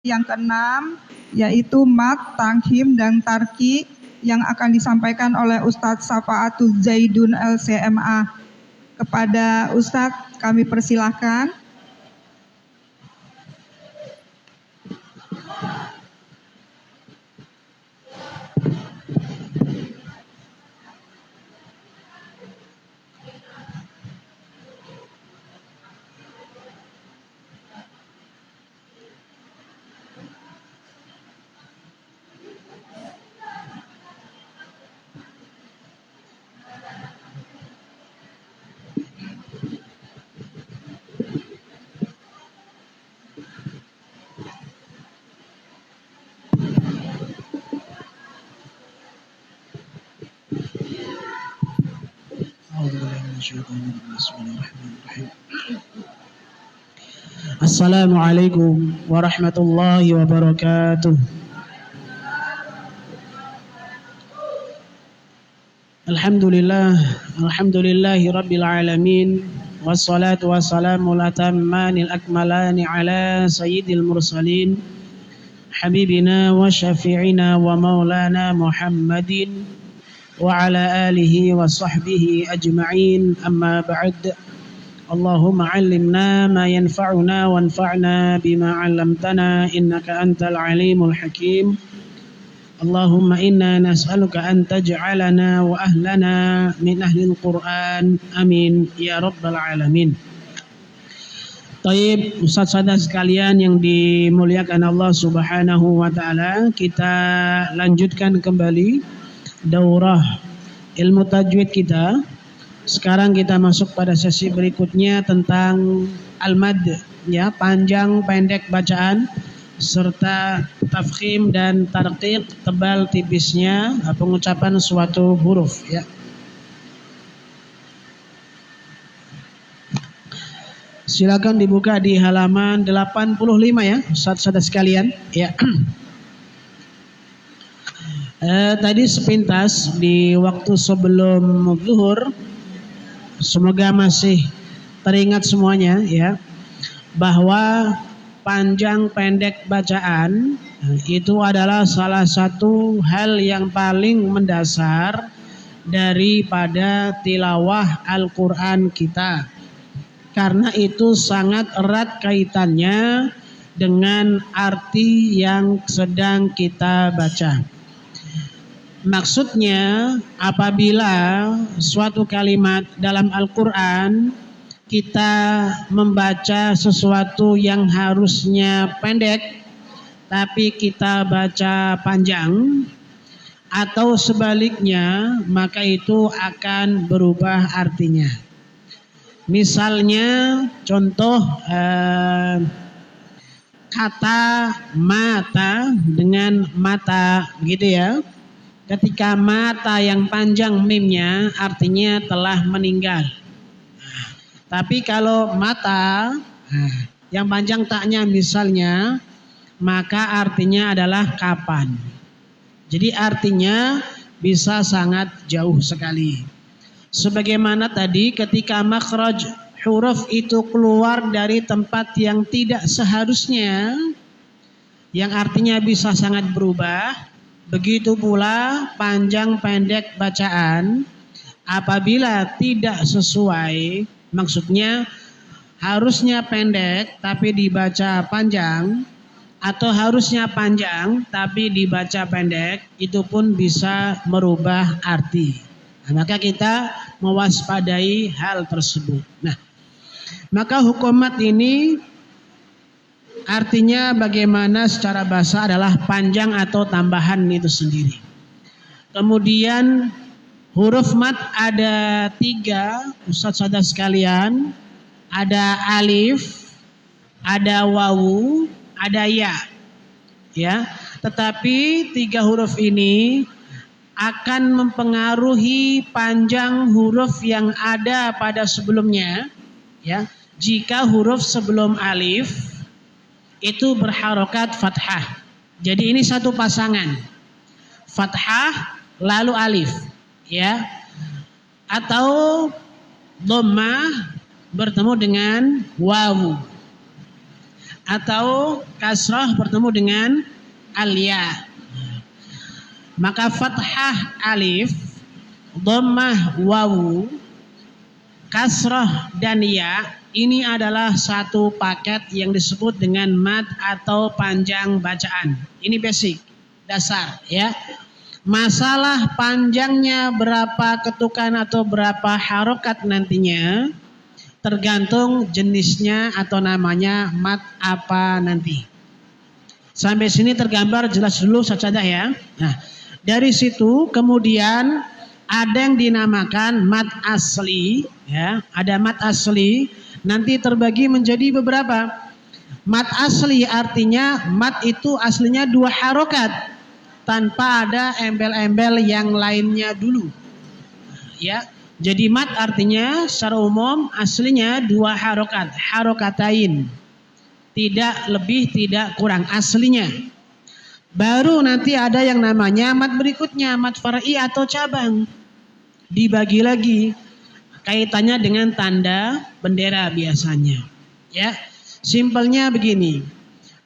Yang keenam yaitu mat, tanghim, dan tarki yang akan disampaikan oleh Ustadz Safaatul Zaidun LCMA. Kepada Ustadz kami persilahkan. Assalamualaikum warahmatullahi wabarakatuh. Alhamdulillahi rabbil alamin. Wassalatu wassalamu latammanil akmalani ala sayyidil mursalin habibina wa syafi'ina wa maulana Muhammadin wa ala alihi wa sahbihi ajma'in. Amma ba'd. Allahumma 'allimna ma yanfa'una wanfa'na bima 'allamtana innaka antal alimul hakim. Allahumma inna nas'aluka an taj'alana wa ahlana min ahlil Qur'an. Amin ya rabbal alamin. Taib, ustaz-ustaz sekalian yang dimuliakan Allah Subhanahu wa taala, kita lanjutkan kembali daurah ilmu tajwid kita. Sekarang kita masuk pada sesi berikutnya tentang al-mad, ya, panjang pendek bacaan serta tafkhim dan tarqiq, tebal tipisnya pengucapan suatu huruf, ya. Silakan dibuka di halaman 85 ya, saudara sekalian, ya. Tadi sepintas di waktu sebelum zuhur, semoga masih teringat semuanya, ya, bahwa panjang pendek bacaan itu adalah salah satu hal yang paling mendasar daripada tilawah Al-Quran kita, karena itu sangat erat kaitannya dengan arti yang sedang kita baca. Maksudnya, apabila suatu kalimat dalam Al-Quran kita membaca sesuatu yang harusnya pendek tapi kita baca panjang, atau sebaliknya, maka itu akan berubah artinya. Misalnya contoh kata mata dengan mata, begitu ya. Ketika mata yang panjang mimnya artinya telah meninggal. Tapi kalau mata yang panjang taknya misalnya, maka artinya adalah kapan. Jadi artinya bisa sangat jauh sekali. Sebagaimana tadi ketika makhraj huruf itu keluar dari tempat yang tidak seharusnya, yang artinya bisa sangat berubah. Begitu pula panjang pendek bacaan apabila tidak sesuai, maksudnya harusnya pendek tapi dibaca panjang, atau harusnya panjang tapi dibaca pendek, itu pun bisa merubah arti. Nah, maka kita mewaspadai hal tersebut. Nah, maka hukumat ini artinya bagaimana secara bahasa adalah panjang atau tambahan itu sendiri. Kemudian huruf mat ada 3, ustaz-ustaz sekalian. Ada alif, ada wawu, ada ya. Ya, tetapi 3 huruf ini akan mempengaruhi panjang huruf yang ada pada sebelumnya, ya. Jika huruf sebelum alif itu berharokat fathah, jadi ini satu pasangan, fathah lalu alif, ya, atau dhammah bertemu dengan wawu, atau kasrah bertemu dengan al-ya. Maka fathah alif, dhammah wawu, kasrah dan ya, ini adalah satu paket yang disebut dengan mad atau panjang bacaan. Ini basic, dasar ya. Masalah panjangnya berapa ketukan atau berapa harokat nantinya tergantung jenisnya atau namanya mad apa nanti. Sampai sini tergambar jelas dulu saja ya. Nah, dari situ kemudian ada yang dinamakan mad asli ya, ada mad asli nanti terbagi menjadi beberapa. Mad asli artinya mad itu aslinya 2 harokat tanpa ada embel-embel yang lainnya dulu. Ya. Jadi mad artinya secara umum aslinya 2 harokat, harokatain. Tidak lebih, tidak kurang aslinya. Baru nanti ada yang namanya mad berikutnya, mad far'i atau cabang. Dibagi lagi kaitannya dengan tanda bendera biasanya. Ya, simpelnya begini.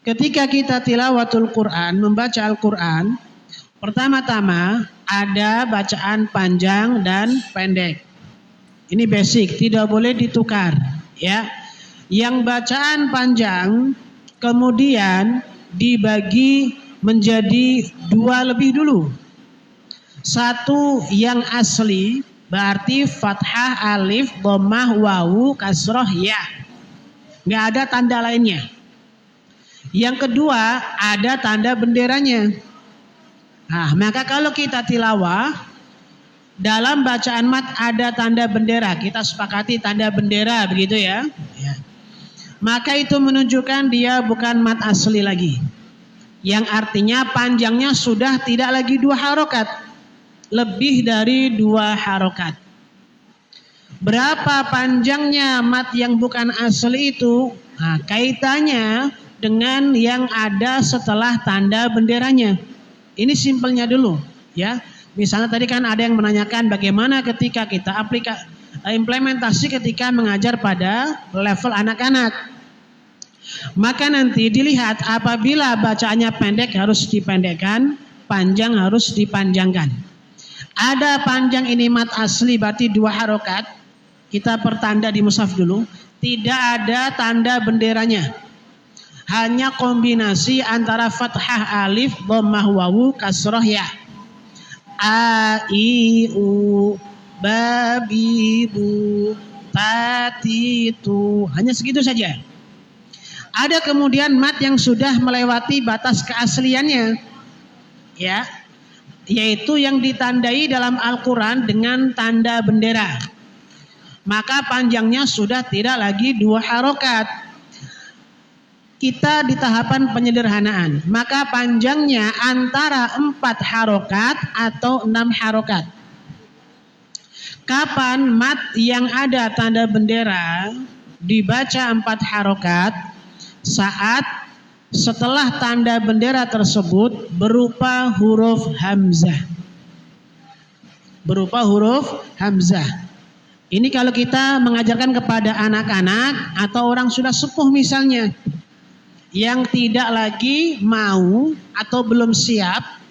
Ketika kita tilawatul Quran, membaca Al-Quran, pertama-tama ada bacaan panjang dan pendek. Ini basic, tidak boleh ditukar. Ya, yang bacaan panjang kemudian dibagi menjadi 2 lebih dulu. Satu yang asli berarti fathah alif, dhammah wawu, kasroh ya. Nggak ada tanda lainnya. Yang kedua ada tanda benderanya. Nah, maka kalau kita tilawah dalam bacaan mad ada tanda bendera, kita sepakati tanda bendera begitu ya. Maka itu menunjukkan dia bukan mad asli lagi. Yang artinya panjangnya sudah tidak lagi 2 harokat, lebih dari 2 harokat. Berapa panjangnya mad yang bukan asli itu? Nah, kaitannya dengan yang ada setelah tanda benderanya. Ini simpelnya dulu ya. Misalnya tadi kan ada yang menanyakan bagaimana ketika kita implementasi ketika mengajar pada level anak-anak. Maka nanti dilihat apabila bacaannya pendek harus dipendekkan, panjang harus dipanjangkan. Ada panjang ini mad asli berarti 2 harokat. Kita pertanda di mushaf dulu. Tidak ada tanda benderanya. Hanya kombinasi antara fathah alif, dhammah wawu, kasroh ya. A, I, U, ba, bi, bu, ta, ti, tu. Hanya segitu saja. Ada kemudian mad yang sudah melewati batas keasliannya. Ya. Yaitu yang ditandai dalam Al-Quran dengan tanda bendera. Maka panjangnya sudah tidak lagi 2 harokat. Kita di tahapan penyederhanaan. Maka panjangnya antara 4 harokat atau 6 harokat. Kapan mad yang ada tanda bendera dibaca 4 harokat? Saat setelah tanda bendera tersebut berupa huruf hamzah. Berupa huruf hamzah. Ini kalau kita mengajarkan kepada anak-anak atau orang sudah sepuh misalnya, yang tidak lagi mau atau belum siap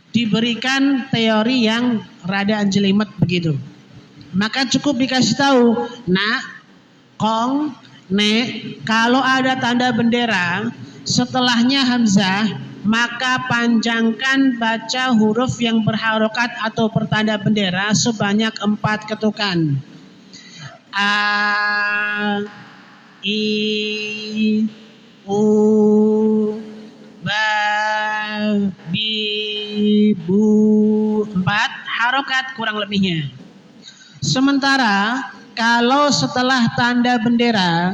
diberikan teori yang rada anjelimet begitu. Maka cukup dikasih tahu, nak, kong, nek, kalau ada tanda bendera setelahnya hamzah, maka panjangkan baca huruf yang berharokat atau bertanda bendera sebanyak 4 ketukan. A, I, U, ba, bi, bu. 4 harokat kurang lebihnya. Sementara kalau setelah tanda bendera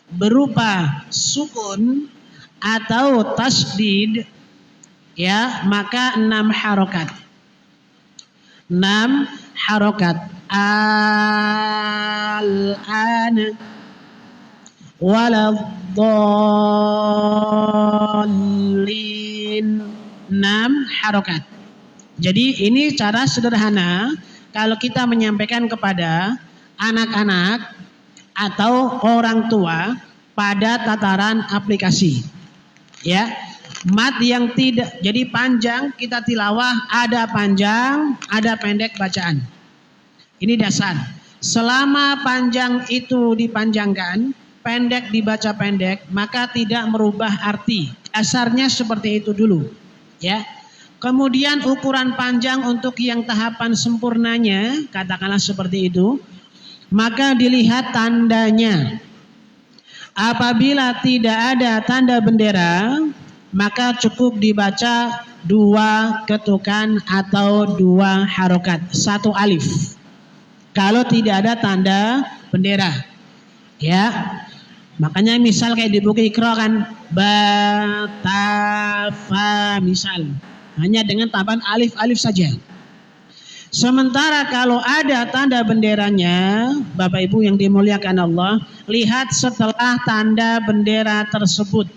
berupa sukun atau tasdid, ya, maka 6 harokat. 6 harokat. Al-ana waladdallin. 6 harokat. Jadi ini cara sederhana kalau kita menyampaikan kepada anak-anak atau orang tua pada tataran aplikasi. Ya, mat yang tidak jadi panjang kita tilawah, ada panjang, ada pendek bacaan. Ini dasar. Selama panjang itu dipanjangkan, pendek dibaca pendek, maka tidak merubah arti. Dasarnya seperti itu dulu, ya. Kemudian ukuran panjang untuk yang tahapan sempurnanya, katakanlah seperti itu, maka dilihat tandanya. Apabila tidak ada tanda bendera, maka cukup dibaca 2 ketukan atau 2 harokat, 1 alif. Kalau tidak ada tanda bendera, ya. Makanya misal kayak di buku Iqra kan, ba, ta, fa, misal. Hanya dengan tambahan alif-alif saja. Sementara kalau ada tanda benderanya, Bapak Ibu yang dimuliakan Allah, lihat setelah tanda bendera tersebut.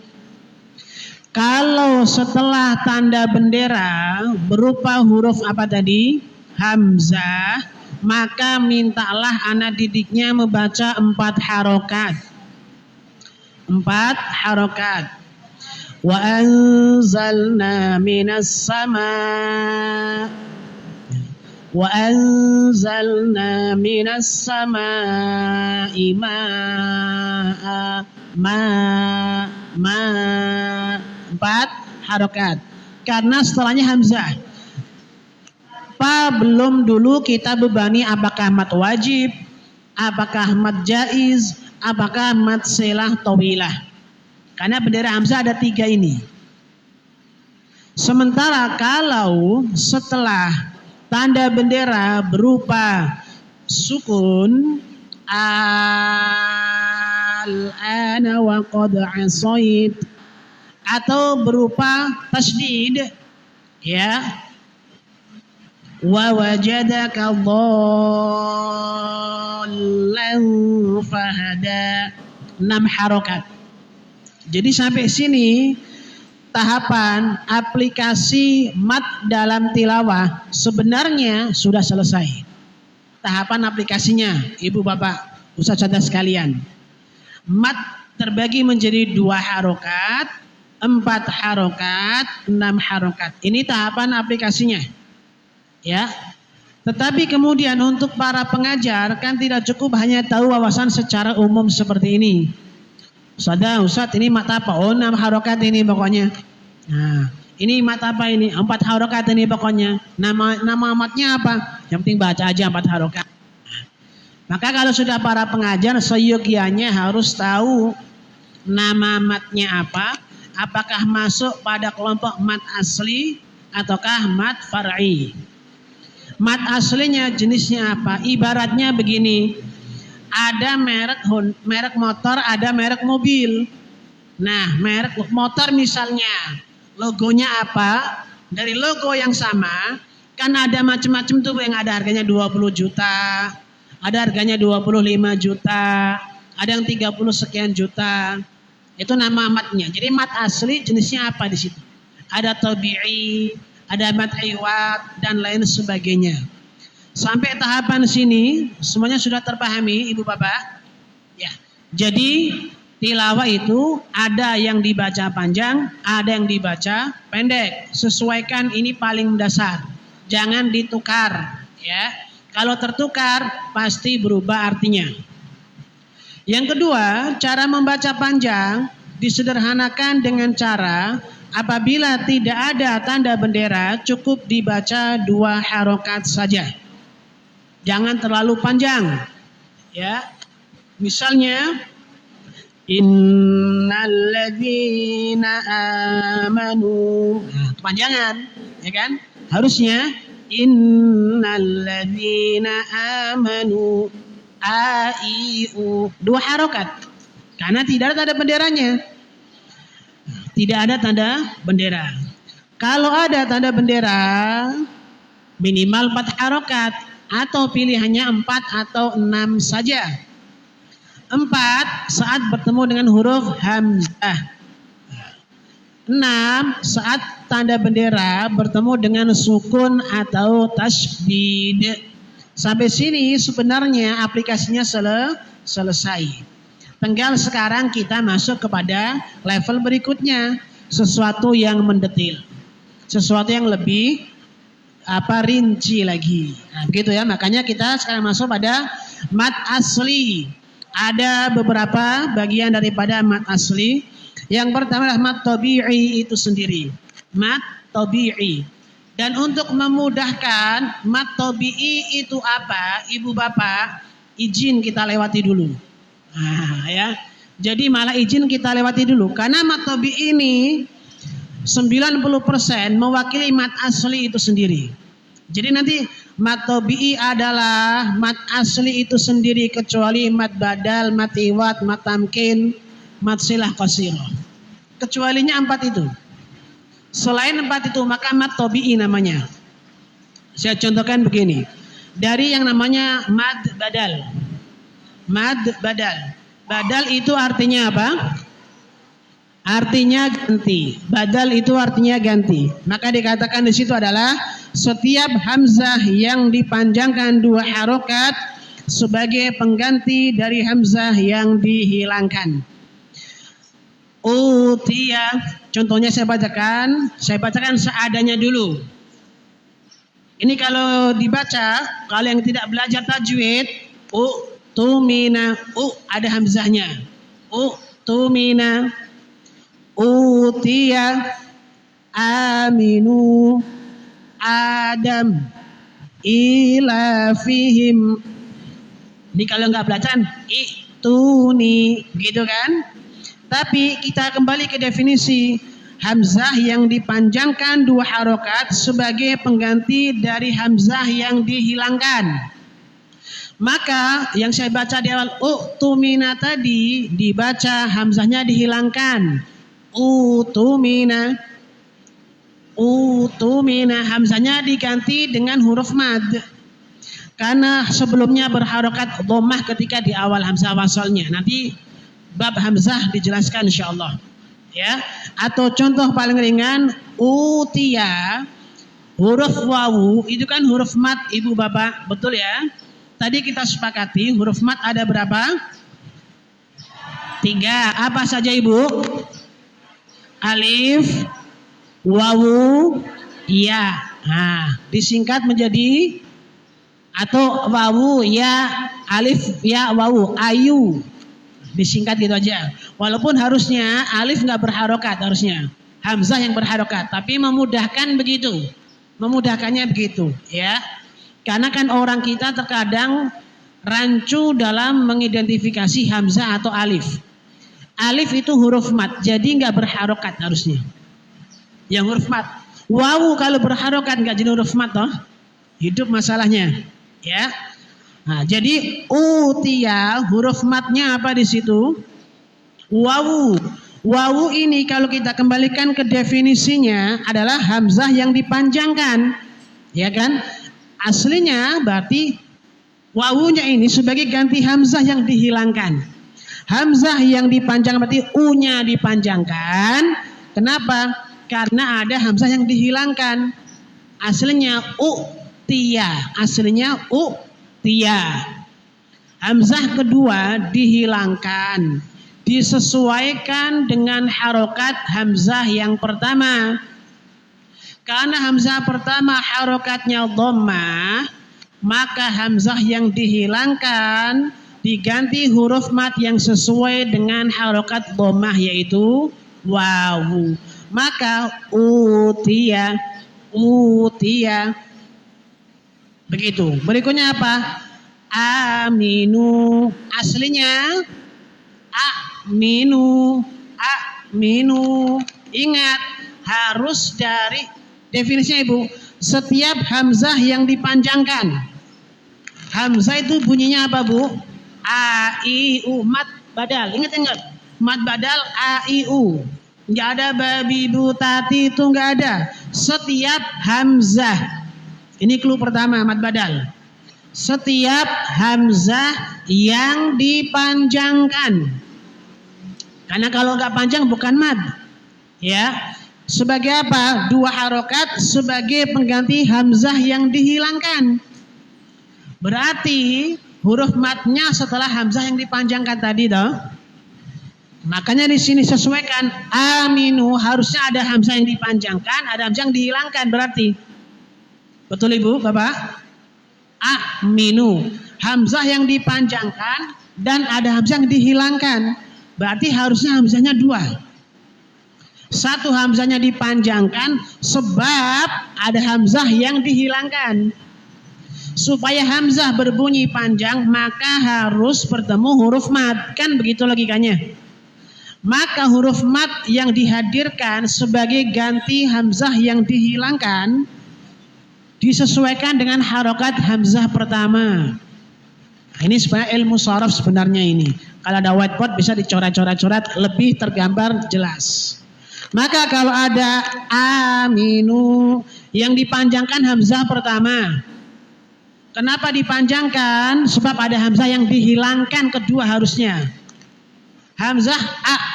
Kalau setelah tanda bendera berupa huruf apa tadi? Hamzah, maka mintalah anak didiknya membaca 4 harokat. 4 harokat. Wa anzalna minas sama' wa anzalna minas sama'i ma'a 4 harokat. Karena setelahnya hamzah. Belum dulu kita bebani apakah mat wajib, apakah mat jaiz, apakah mat silah tawilah. Karena bendera hamzah ada 3 ini. Sementara kalau setelah tanda bendera berupa sukun, al-ana wa qad asait, atau berupa tasdid, ya, wa wajadaka dhallan fahada, 6 harokat. Jadi sampai sini tahapan aplikasi mat dalam tilawah sebenarnya sudah selesai. Tahapan aplikasinya, Ibu Bapak, Ustaz sekalian. Mat terbagi menjadi 2 harokat, 4 harokat, 6 harokat. Ini tahapan aplikasinya. Ya. Tetapi kemudian untuk para pengajar kan tidak cukup hanya tahu wawasan secara umum seperti ini. Ustaz, ini mat apa? Oh, 6 harokat ini pokoknya. Nah, ini mat apa ini? 4 harokat ini pokoknya. Nama matnya apa? Yang penting baca aja 4 harokat. Maka kalau sudah para pengajar, seyogianya harus tahu nama matnya apa, apakah masuk pada kelompok mat asli ataukah mat far'i. Mat aslinya jenisnya apa? Ibaratnya begini, ada merek motor, ada merek mobil. Nah, merek motor misalnya, logonya apa? Dari logo yang sama, kan ada macam-macam tuh yang ada harganya 20 juta, ada harganya 25 juta, ada yang 30 sekian juta. Itu nama matnya. Jadi mat asli jenisnya apa di situ? Ada tabi'i, ada mat iwat, dan lain sebagainya. Sampai tahapan sini semuanya sudah terpahami, Ibu Bapak? Ya. Jadi tilawah itu ada yang dibaca panjang, ada yang dibaca pendek. Sesuaikan, ini paling dasar. Jangan ditukar, ya. Kalau tertukar pasti berubah artinya. Yang kedua, cara membaca panjang disederhanakan dengan cara apabila tidak ada tanda bendera cukup dibaca 2 harokat saja. Jangan terlalu panjang, ya. Misalnya, innalladzina amanu. Nah, kepanjangan, ya kan? Harusnya innalladzina amanu aiu, 2 harokat. Karena tidak ada tanda benderanya. Tidak ada tanda bendera. Kalau ada tanda bendera, minimal 4 harokat. Atau pilihannya 4 atau 6 saja. 4 saat bertemu dengan huruf hamzah. 6 saat tanda bendera bertemu dengan sukun atau tasydid. Sampai sini sebenarnya aplikasinya selesai. Tinggal sekarang kita masuk kepada level berikutnya, sesuatu yang mendetil, sesuatu yang lebih rinci lagi. Nah, begitu ya. Makanya kita sekarang masuk pada mad asli. Ada beberapa bagian daripada mad asli. Yang pertama adalah mad tabi'i itu sendiri. Mad tabi'i. Dan untuk memudahkan mad tabi'i itu apa? Ibu bapak, izin kita lewati dulu. Nah, ya. Jadi malah izin kita lewati dulu. Karena mad tabi'i ini 90% mewakili mad asli itu sendiri. Jadi nanti mad tabi'i adalah mad asli itu sendiri kecuali mad badal, mad iwad, mad tamkin, mad silah qasirah. Kecualinya 4 itu. Selain 4 itu maka mad tabi'i namanya. Saya contohkan begini. Dari yang namanya mad badal. Mad badal. Badal itu artinya apa? Artinya ganti. Badal itu artinya ganti. Maka dikatakan di situ adalah setiap hamzah yang dipanjangkan 2 harokat sebagai pengganti dari hamzah yang dihilangkan. Utiya, contohnya saya bacakan seadanya dulu. Ini kalau dibaca, kalau yang tidak belajar tajwid, tumina, ada hamzahnya. Tumina, utiya, aminu, adam, ila fihim. Ini kalau nggak belajar, ituni, begitu kan? Tapi kita kembali ke definisi hamzah yang dipanjangkan 2 harokat sebagai pengganti dari hamzah yang dihilangkan. Maka yang saya baca di awal utumina tadi dibaca hamzahnya dihilangkan. Utumina hamzahnya diganti dengan huruf mad. Karena sebelumnya berharokat dhammah ketika di awal hamzah wasalnya. Nanti bab hamzah dijelaskan insyaallah. Ya. Atau contoh paling ringan utiya, huruf wawu itu kan huruf mad ibu bapak, betul ya? Tadi kita sepakati huruf mad ada berapa? 3. Apa saja ibu? Alif, wawu, ya. Nah, disingkat menjadi atau wawu, ya, alif, ya, wawu, ayu. Disingkat gitu aja. Walaupun harusnya alif nggak berharokat harusnya. Hamzah yang berharokat. Tapi memudahkan begitu. Memudahkannya begitu. Ya. Karena kan orang kita terkadang rancu dalam mengidentifikasi hamzah atau alif. Alif itu huruf mad. Jadi nggak berharokat harusnya. Yang huruf mad. Wawu kalau berharokat nggak jadi huruf mad toh. Hidup masalahnya. Ya. Nah, jadi utiya huruf matnya apa di situ? Wawu. Wawu ini kalau kita kembalikan ke definisinya adalah hamzah yang dipanjangkan. Ya kan? Aslinya berarti wawunya ini sebagai ganti hamzah yang dihilangkan. Hamzah yang dipanjangkan berarti u-nya dipanjangkan. Kenapa? Karena ada hamzah yang dihilangkan. Aslinya utiya. Aslinya tiya. Hamzah kedua dihilangkan, disesuaikan dengan harokat hamzah yang pertama. Karena hamzah pertama harokatnya dhammah, maka hamzah yang dihilangkan diganti huruf mad yang sesuai dengan harokat dhammah yaitu wawu. Maka utiya. Begitu. Berikutnya apa? Aminu. Aslinya aminu. Ingat, harus dari definisinya ibu. Setiap hamzah yang dipanjangkan. Hamzah itu bunyinya apa bu? A, I, U. Mad badal. Ingat. Mad badal A, I, U. Nggak ada babi, bu, tati itu nggak ada. Setiap hamzah. Ini clue pertama mad badal. Setiap hamzah yang dipanjangkan. Karena kalau nggak panjang bukan mad. Ya. Sebagai apa? 2 harokat sebagai pengganti hamzah yang dihilangkan. Berarti huruf madnya setelah hamzah yang dipanjangkan tadi toh. Makanya di sini sesuaikan aminu, harusnya ada hamzah yang dipanjangkan, ada hamzah yang dihilangkan berarti. Betul Ibu, Bapak? Aminu, hamzah yang dipanjangkan dan ada hamzah yang dihilangkan. Berarti harusnya hamzahnya dua. Satu hamzahnya dipanjangkan sebab ada hamzah yang dihilangkan. Supaya hamzah berbunyi panjang maka harus bertemu huruf mad, kan begitu logikanya. Maka huruf mad yang dihadirkan sebagai ganti hamzah yang dihilangkan disesuaikan dengan harokat hamzah pertama. Nah, ini sebenarnya ilmu sharaf sebenarnya ini. Kalau ada whiteboard bisa dicoret-coret lebih tergambar jelas. Maka kalau ada aminu yang dipanjangkan hamzah pertama. Kenapa dipanjangkan? Sebab ada hamzah yang dihilangkan kedua harusnya. Hamzah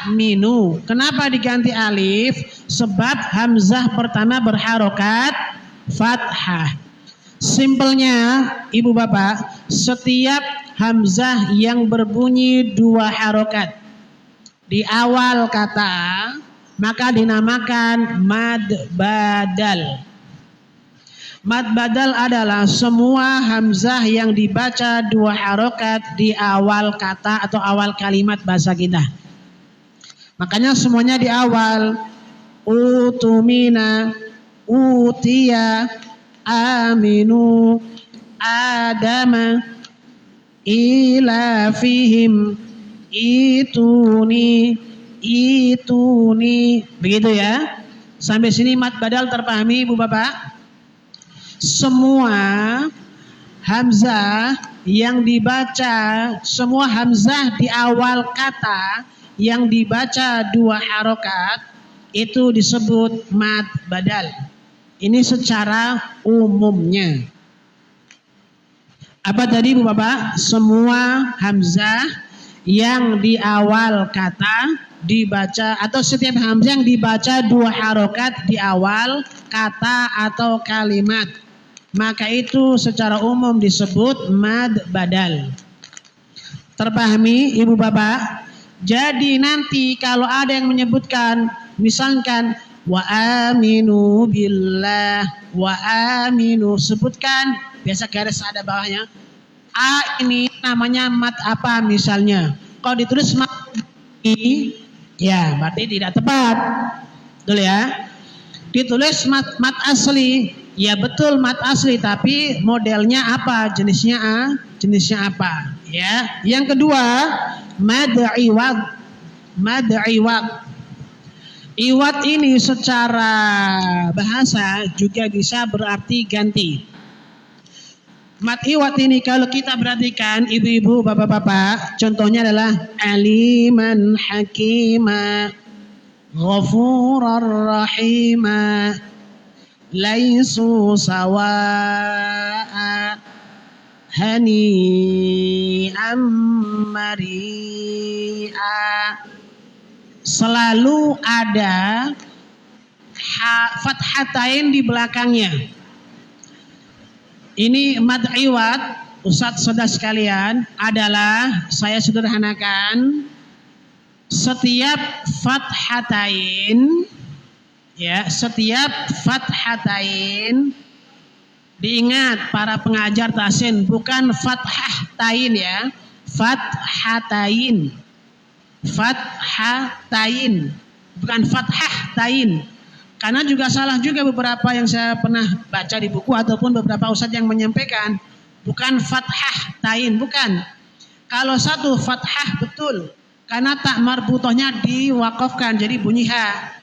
aminu. Kenapa diganti alif? Sebab hamzah pertama berharokat fathah. Simpelnya, Ibu Bapak, setiap hamzah yang berbunyi dua harokat di awal kata, maka dinamakan mad badal. Mad badal adalah semua hamzah yang dibaca dua harokat di awal kata atau awal kalimat bahasa kita. Makanya semuanya di awal. Utumina, utia, aminu, adama, ila fihim, ituni. Begitu ya. Sampai sini mad badal terpahami Ibu Bapak? Semua hamzah yang dibaca, semua hamzah di awal kata yang dibaca dua harokat itu disebut mad badal. Ini secara umumnya. Apa tadi Ibu Bapak? Semua hamzah yang di awal kata dibaca atau setiap hamzah yang dibaca dua harokat di awal kata atau kalimat, maka itu secara umum disebut mad badal. Terpahami Ibu Bapak? Jadi nanti kalau ada yang menyebutkan misalkan wa aminu billah, wa aminu, sebutkan biasa garis ada bawahnya. Ini namanya mad apa misalnya? Kalau ditulis mad i, ya berarti tidak tepat. Betul ya? Ditulis mad asli, ya betul mad asli, tapi modelnya apa? Jenisnya apa? Ya. Yang kedua, mad iwad. Mad iwad. Iwad ini secara bahasa juga bisa berarti ganti. Mad iwad ini kalau kita perhatikan ibu-ibu, bapak-bapak, contohnya adalah aliman hakima, ghafurar rahima, laisu sawa'a, hani'am mari'a. Selalu ada fathatain di belakangnya. Ini mad iwad, Ustadz saudara sekalian, adalah saya sederhanakan setiap fathatain, ya, setiap fathatain, diingat para pengajar tahsin, bukan fathah tain ya, fathatain. Fathatain, bukan fathah tain. Karena juga salah juga beberapa yang saya pernah baca di buku ataupun beberapa ustadz yang menyampaikan, bukan fathah tain, bukan. Kalau satu fathah betul, karena tak marbutohnya diwakafkan jadi bunyi ha.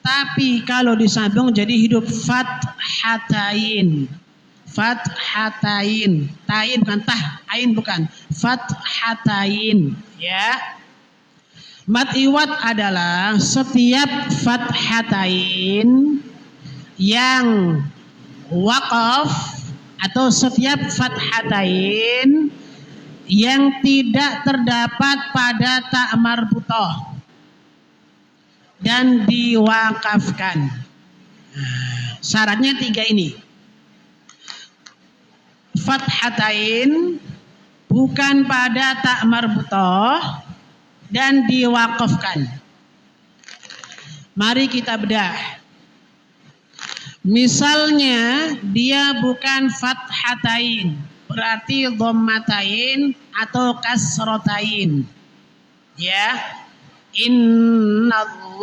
Tapi kalau disambung jadi hidup fathatain. Fathatain, tain bukan tah, ain bukan. Fathatain, ya. Mad iwad adalah setiap fathatain yang wakaf atau setiap fathatain yang tidak terdapat pada ta marbutoh dan diwakafkan. Syaratnya tiga ini. Fathatain bukan pada ta marbutoh dan diwakafkan. Mari kita bedah. Misalnya dia bukan fathatain, berarti dhammatain atau kasratain. Ya. Innallaha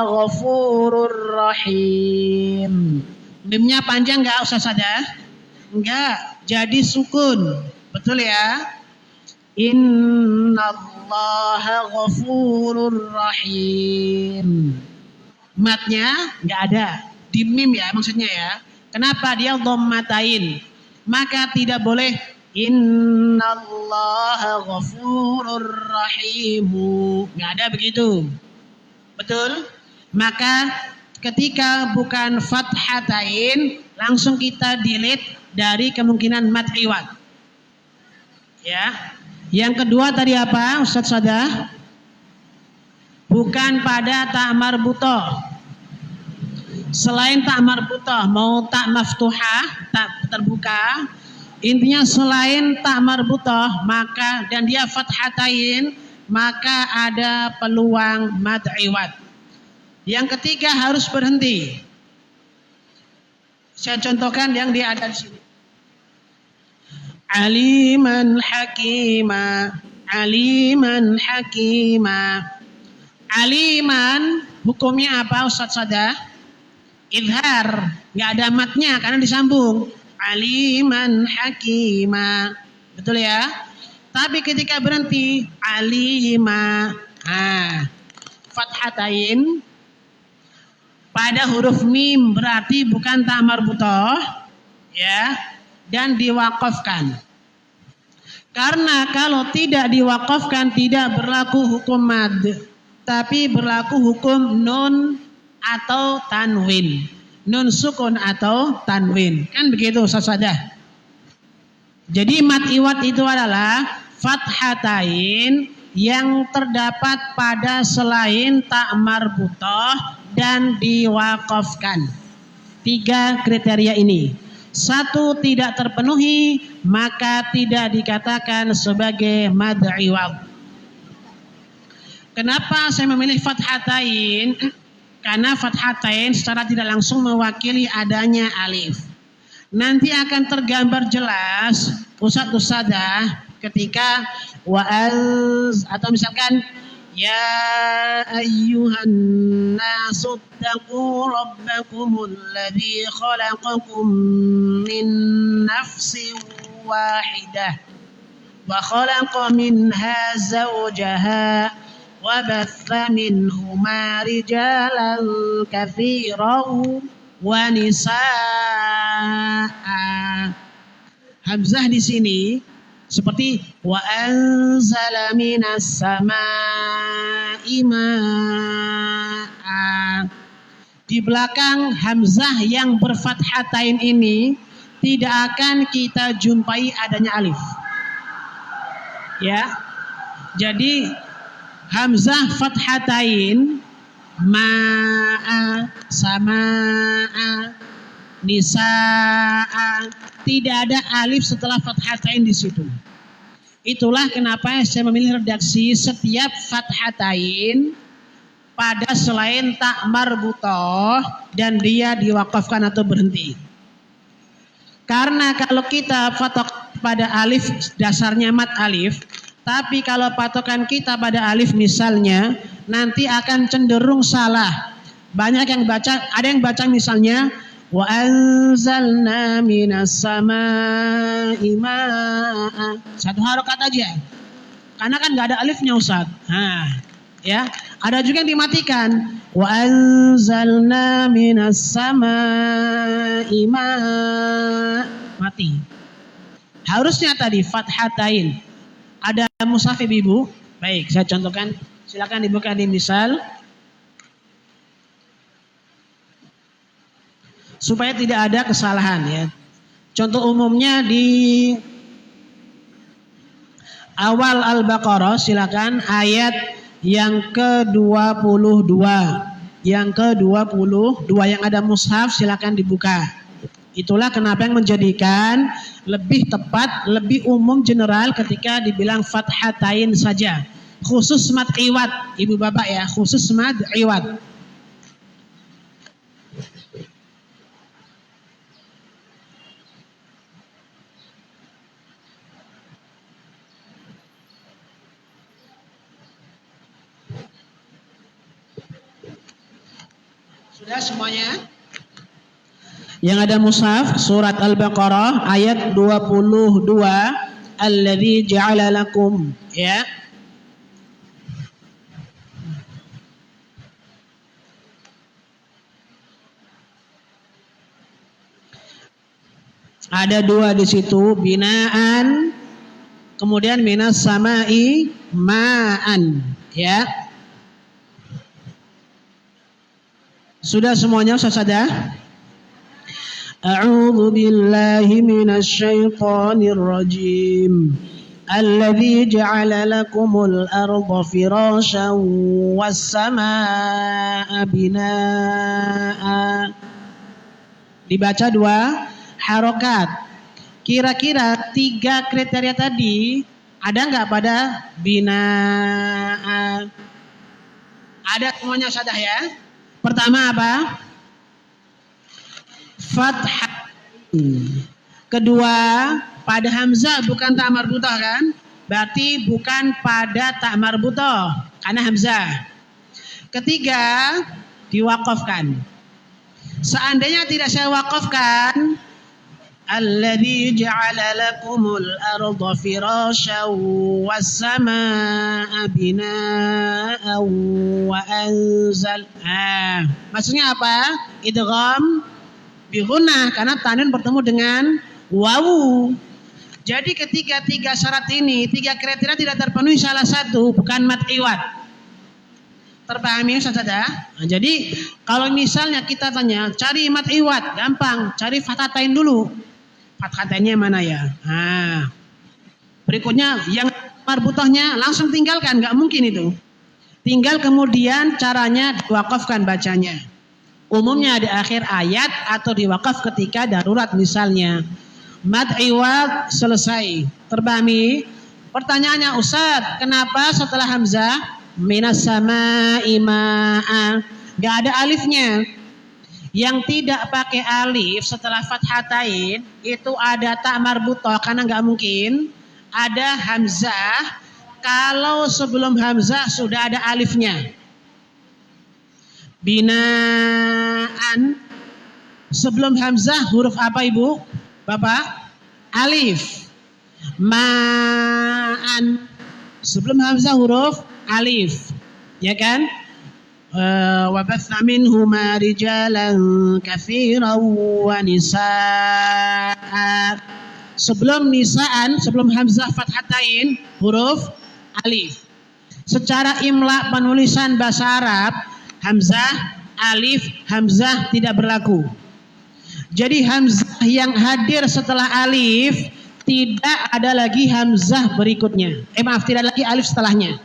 ghafurur rahim. Mimnya panjang enggak Ustaz Sada? Enggak, jadi sukun. Betul ya? Innallaha ghafurur rahim. Matnya enggak ada. Di mim ya maksudnya ya. Kenapa dia dhammatain? Maka tidak boleh innallaha ghafurur rahimu. Enggak ada begitu. Betul? Maka ketika bukan fathatain langsung kita delete dari kemungkinan mad iwad. Ya. Yang kedua tadi apa Ustaz Sada? Bukan pada ta marbuthah. Selain tak marbuthah, mau tak maftuhah, tak terbuka, intinya selain tak marbuthah maka dan dia fathatain, maka ada peluang mad iwad. Yang ketiga harus berhenti. Saya contohkan yang dia ada di sini. Aliman hakima, aliman hakima. Aliman hukumnya apa Ustaz Sada? Idhar, nggak ada matnya karena disambung. Aliman hakima, betul ya? Tapi ketika berhenti, alima, fathatain pada huruf mim berarti bukan ta marbuthah, ya, dan diwakafkan. Karena kalau tidak diwakafkan tidak berlaku hukum mad, tapi berlaku hukum nun atau tanwin, nun sukun atau tanwin, kan begitu Ustaz Sada. Jadi mad iwad itu adalah fathatain yang terdapat pada selain ta marbuthah dan diwakafkan. 3 kriteria ini. 1 tidak terpenuhi maka tidak dikatakan sebagai mad iwad. Kenapa saya memilih fathatain? Karena fathatain secara tidak langsung mewakili adanya alif. Nanti akan tergambar jelas ustadz-ustadzah ketika atau misalkan ya ayyuhan nasu taqu rabbakumul ladzi khalaqakum min nafsin wahidah wa khalaqa minha zawjaha وَبَثَّ مِنْهُمَا رِجَالًا كَثِيرًا وَنِسَاءً. Hamzah di sini seperti wa anzala minas samaa'i ma'an. Di belakang hamzah yang berfathatain ini tidak akan kita jumpai adanya alif. Ya. Jadi hamzah fathatain ma'a, sama'a, nisa'a, tidak ada alif setelah fathatain di situ. Itulah kenapa saya memilih redaksi setiap fathatain pada selain ta marbuthah dan dia diwakafkan atau berhenti. Karena kalau kita patok pada alif dasarnya mad alif, tapi kalau patokan kita pada alif misalnya nanti akan cenderung salah. Banyak yang baca, ada yang baca misalnya wa anzalna minas samaa'i ma'a. 1 harokat aja. Karena kan enggak ada alifnya Ustaz. Ya. Ada juga yang dimatikan. Wa anzalna minas samaa'i ma'a. Mati. Harusnya tadi fathatain. Ada mushaf Ibu? Baik, saya contohkan. Silakan dibuka di misal. Supaya tidak ada kesalahan ya. Contoh umumnya di awal Al-Baqarah, silakan ayat yang ke-22. Yang ke-22 yang ada mushaf silakan dibuka. Itulah kenapa yang menjadikan lebih tepat, lebih umum general ketika dibilang fathatain saja. khusus mad iwad, ibu bapak ya, khusus mad iwad. Sudah semuanya? Yang ada mushaf surat Al-Baqarah ayat 22, alladzi ja'ala lakum, ya. Ada dua di situ, binaan, kemudian minas sama'i ma'an, ya. Sudah semuanya Ustaz ada? A'udzu billahi minasy syaithanir rajim. Alladzi ja'ala lakumul arda firasyan was samaa'a binaa'a. Dibaca dua harokat. Kira-kira 3 kriteria tadi ada nggak pada binaa'a? Ada semuanya Ustaz ya? Pertama apa? Fathah. Kedua, pada hamzah bukan ta marbutah kan? Berarti bukan pada ta marbutah karena hamzah. Ketiga, diwakafkan. Seandainya tidak saya wakafkan, alladzi ja'ala lakumul arda firasyan was samaa'a binaa'an wa anzal. Maksudnya apa? Idgham bi gunnah karena tanwin bertemu dengan wawu. Jadi ketika 3 syarat ini, 3 kriteria tidak terpenuhi salah satu, bukan mad iwad. Terpahami Ustaz ada? Nah, jadi kalau misalnya kita tanya cari mad iwad, gampang, cari fathatain dulu. Fathatannya mana ya? Nah, berikutnya yang marbutahnya langsung tinggalkan, nggak mungkin itu. Tinggal kemudian caranya diwakafkan bacanya. Umumnya di akhir ayat atau diwakaf ketika darurat misalnya. Mad iwad selesai. Terbahami? Pertanyaannya Ustaz, kenapa setelah hamzah minas sama'i ma'a nggak ada alifnya? Yang tidak pakai alif setelah fathatain itu ada ta marbutah karena nggak mungkin ada hamzah kalau sebelum hamzah sudah ada alifnya. Binaan sebelum hamzah huruf apa ibu? Bapak? Alif. Ma'an sebelum hamzah huruf alif. Ya kan? Wa batha minhuma rijalan katsiran wa nisaa. Sebelum nisaan, sebelum hamzah fathatain huruf alif. Secara imla penulisan bahasa Arab, hamzah, alif, hamzah tidak berlaku. Jadi hamzah yang hadir setelah alif tidak ada lagi hamzah berikutnya. Tidak lagi alif setelahnya.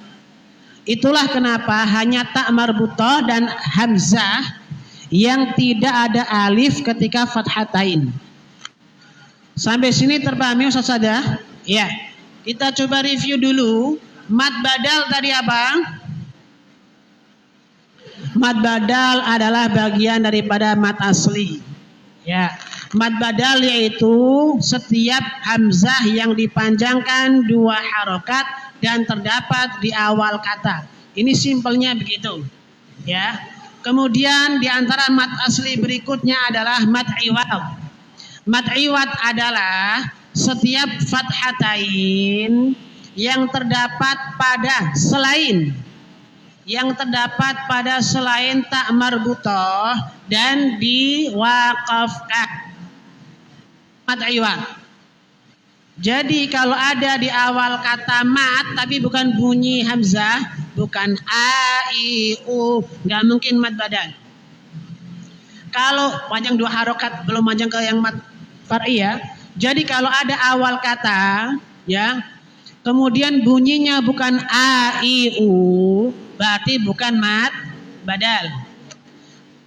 Itulah kenapa hanya ta marbutah dan hamzah yang tidak ada alif ketika fathatain. Sampai sini terpahami Ustaz ada? Ya. Kita coba review dulu. Mad badal tadi apa? Mad badal adalah bagian daripada mad asli. Ya, mad badal yaitu setiap hamzah yang dipanjangkan 2 harokat dan terdapat di awal kata. Ini simpelnya begitu. Ya. Kemudian di antara mad asli berikutnya adalah mad iwad. Mad iwad adalah setiap fathatain yang terdapat pada selain ta marbutah dan diwakafkan. Mad iwad. Jadi kalau ada di awal kata mad tapi bukan bunyi hamzah, bukan a, i, u, nggak mungkin mad badal. Kalau panjang 2 harokat belum panjang ke yang mad far'i ya. Jadi kalau ada awal kata ya, kemudian bunyinya bukan a, i, u, berarti bukan mad badal.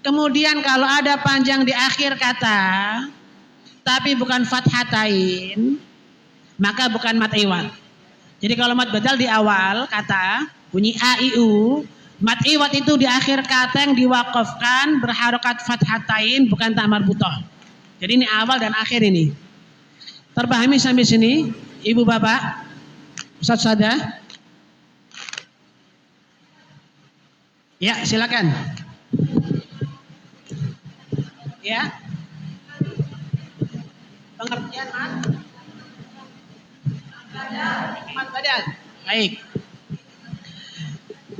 Kemudian kalau ada panjang di akhir kata tapi bukan fathatain, maka bukan mad iwad. Jadi kalau mad badal di awal kata bunyi AIU. Mat iwad itu di akhir kata yang diwakafkan berharokat fathatain, bukan ta marbutah. Jadi ini awal dan akhir ini. Terpahami sampai sini, Ibu Bapak, Ustaz Sada? Ya, silakan. Ya. Pengertian mat badal. Baik.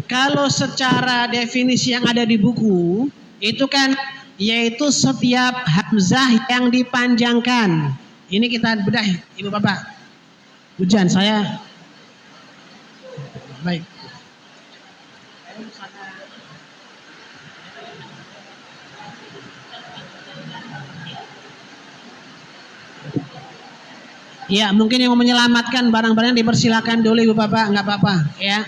Kalau secara definisi yang ada di buku, itu kan yaitu setiap hamzah yang dipanjangkan. Ini kita bedah, Ibu Bapak. Hujan saya. Baik. Ya, mungkin yang mau menyelamatkan barang-barang dipersilakan dulu Ibu Bapak, nggak apa-apa, ya.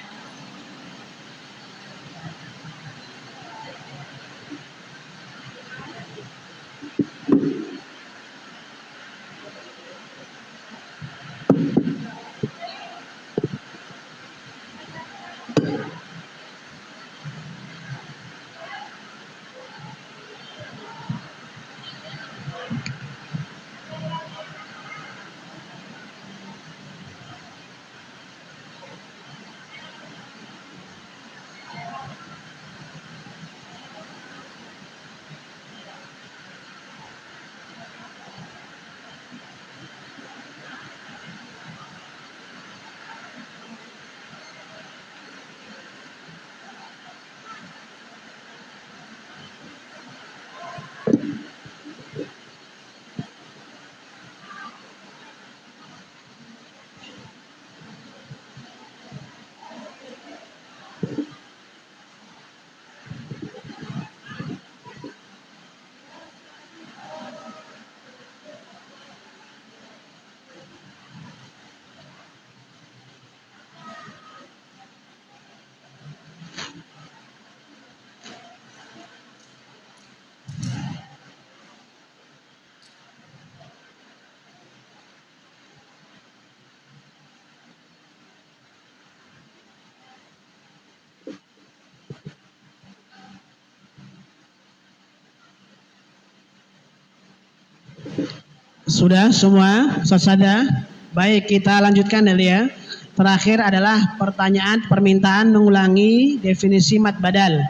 Sudah semua, Sada? Baik, kita lanjutkan dulu ya. Terakhir adalah pertanyaan permintaan mengulangi definisi mat badal.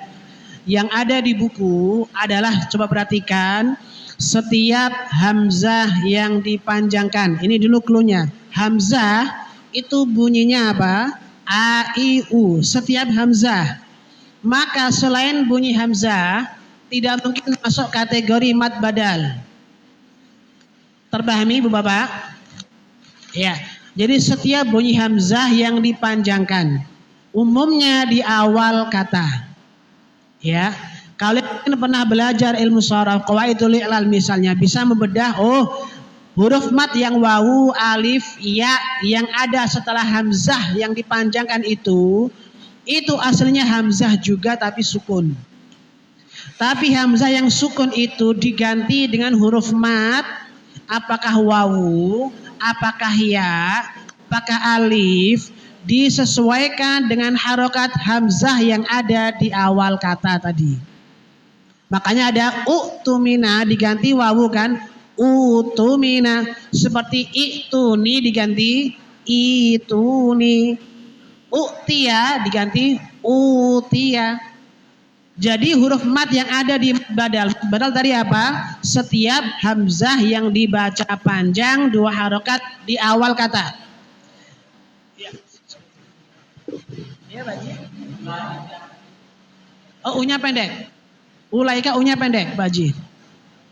Yang ada di buku adalah, coba perhatikan, setiap hamzah yang dipanjangkan. Ini dulu cluenya. Hamzah itu bunyinya apa? A, I, U. Setiap hamzah. Maka selain bunyi hamzah, tidak mungkin masuk kategori mat badal. Terpahami Ibu Bapak? Ya. Jadi setiap bunyi hamzah yang dipanjangkan, umumnya di awal kata. Ya. Kalian pernah belajar ilmu sharaf, qawaidul i'lal misalnya, bisa membedah, huruf mat yang wawu, alif, ya yang ada setelah hamzah yang dipanjangkan itu aslinya hamzah juga tapi sukun. Tapi hamzah yang sukun itu diganti dengan huruf mat. Apakah wawu, apakah ya, apakah alif, disesuaikan dengan harokat hamzah yang ada di awal kata tadi. Makanya ada u'tumina diganti wawu kan, u'tumina. Seperti i'tuni diganti ituni, u'tiya diganti u'tiya. Jadi huruf mat yang ada di badal tadi apa? Setiap hamzah yang dibaca panjang 2 harokat di awal kata. Ya, Baji. U-nya pendek. Ulaika U-nya pendek, Baji.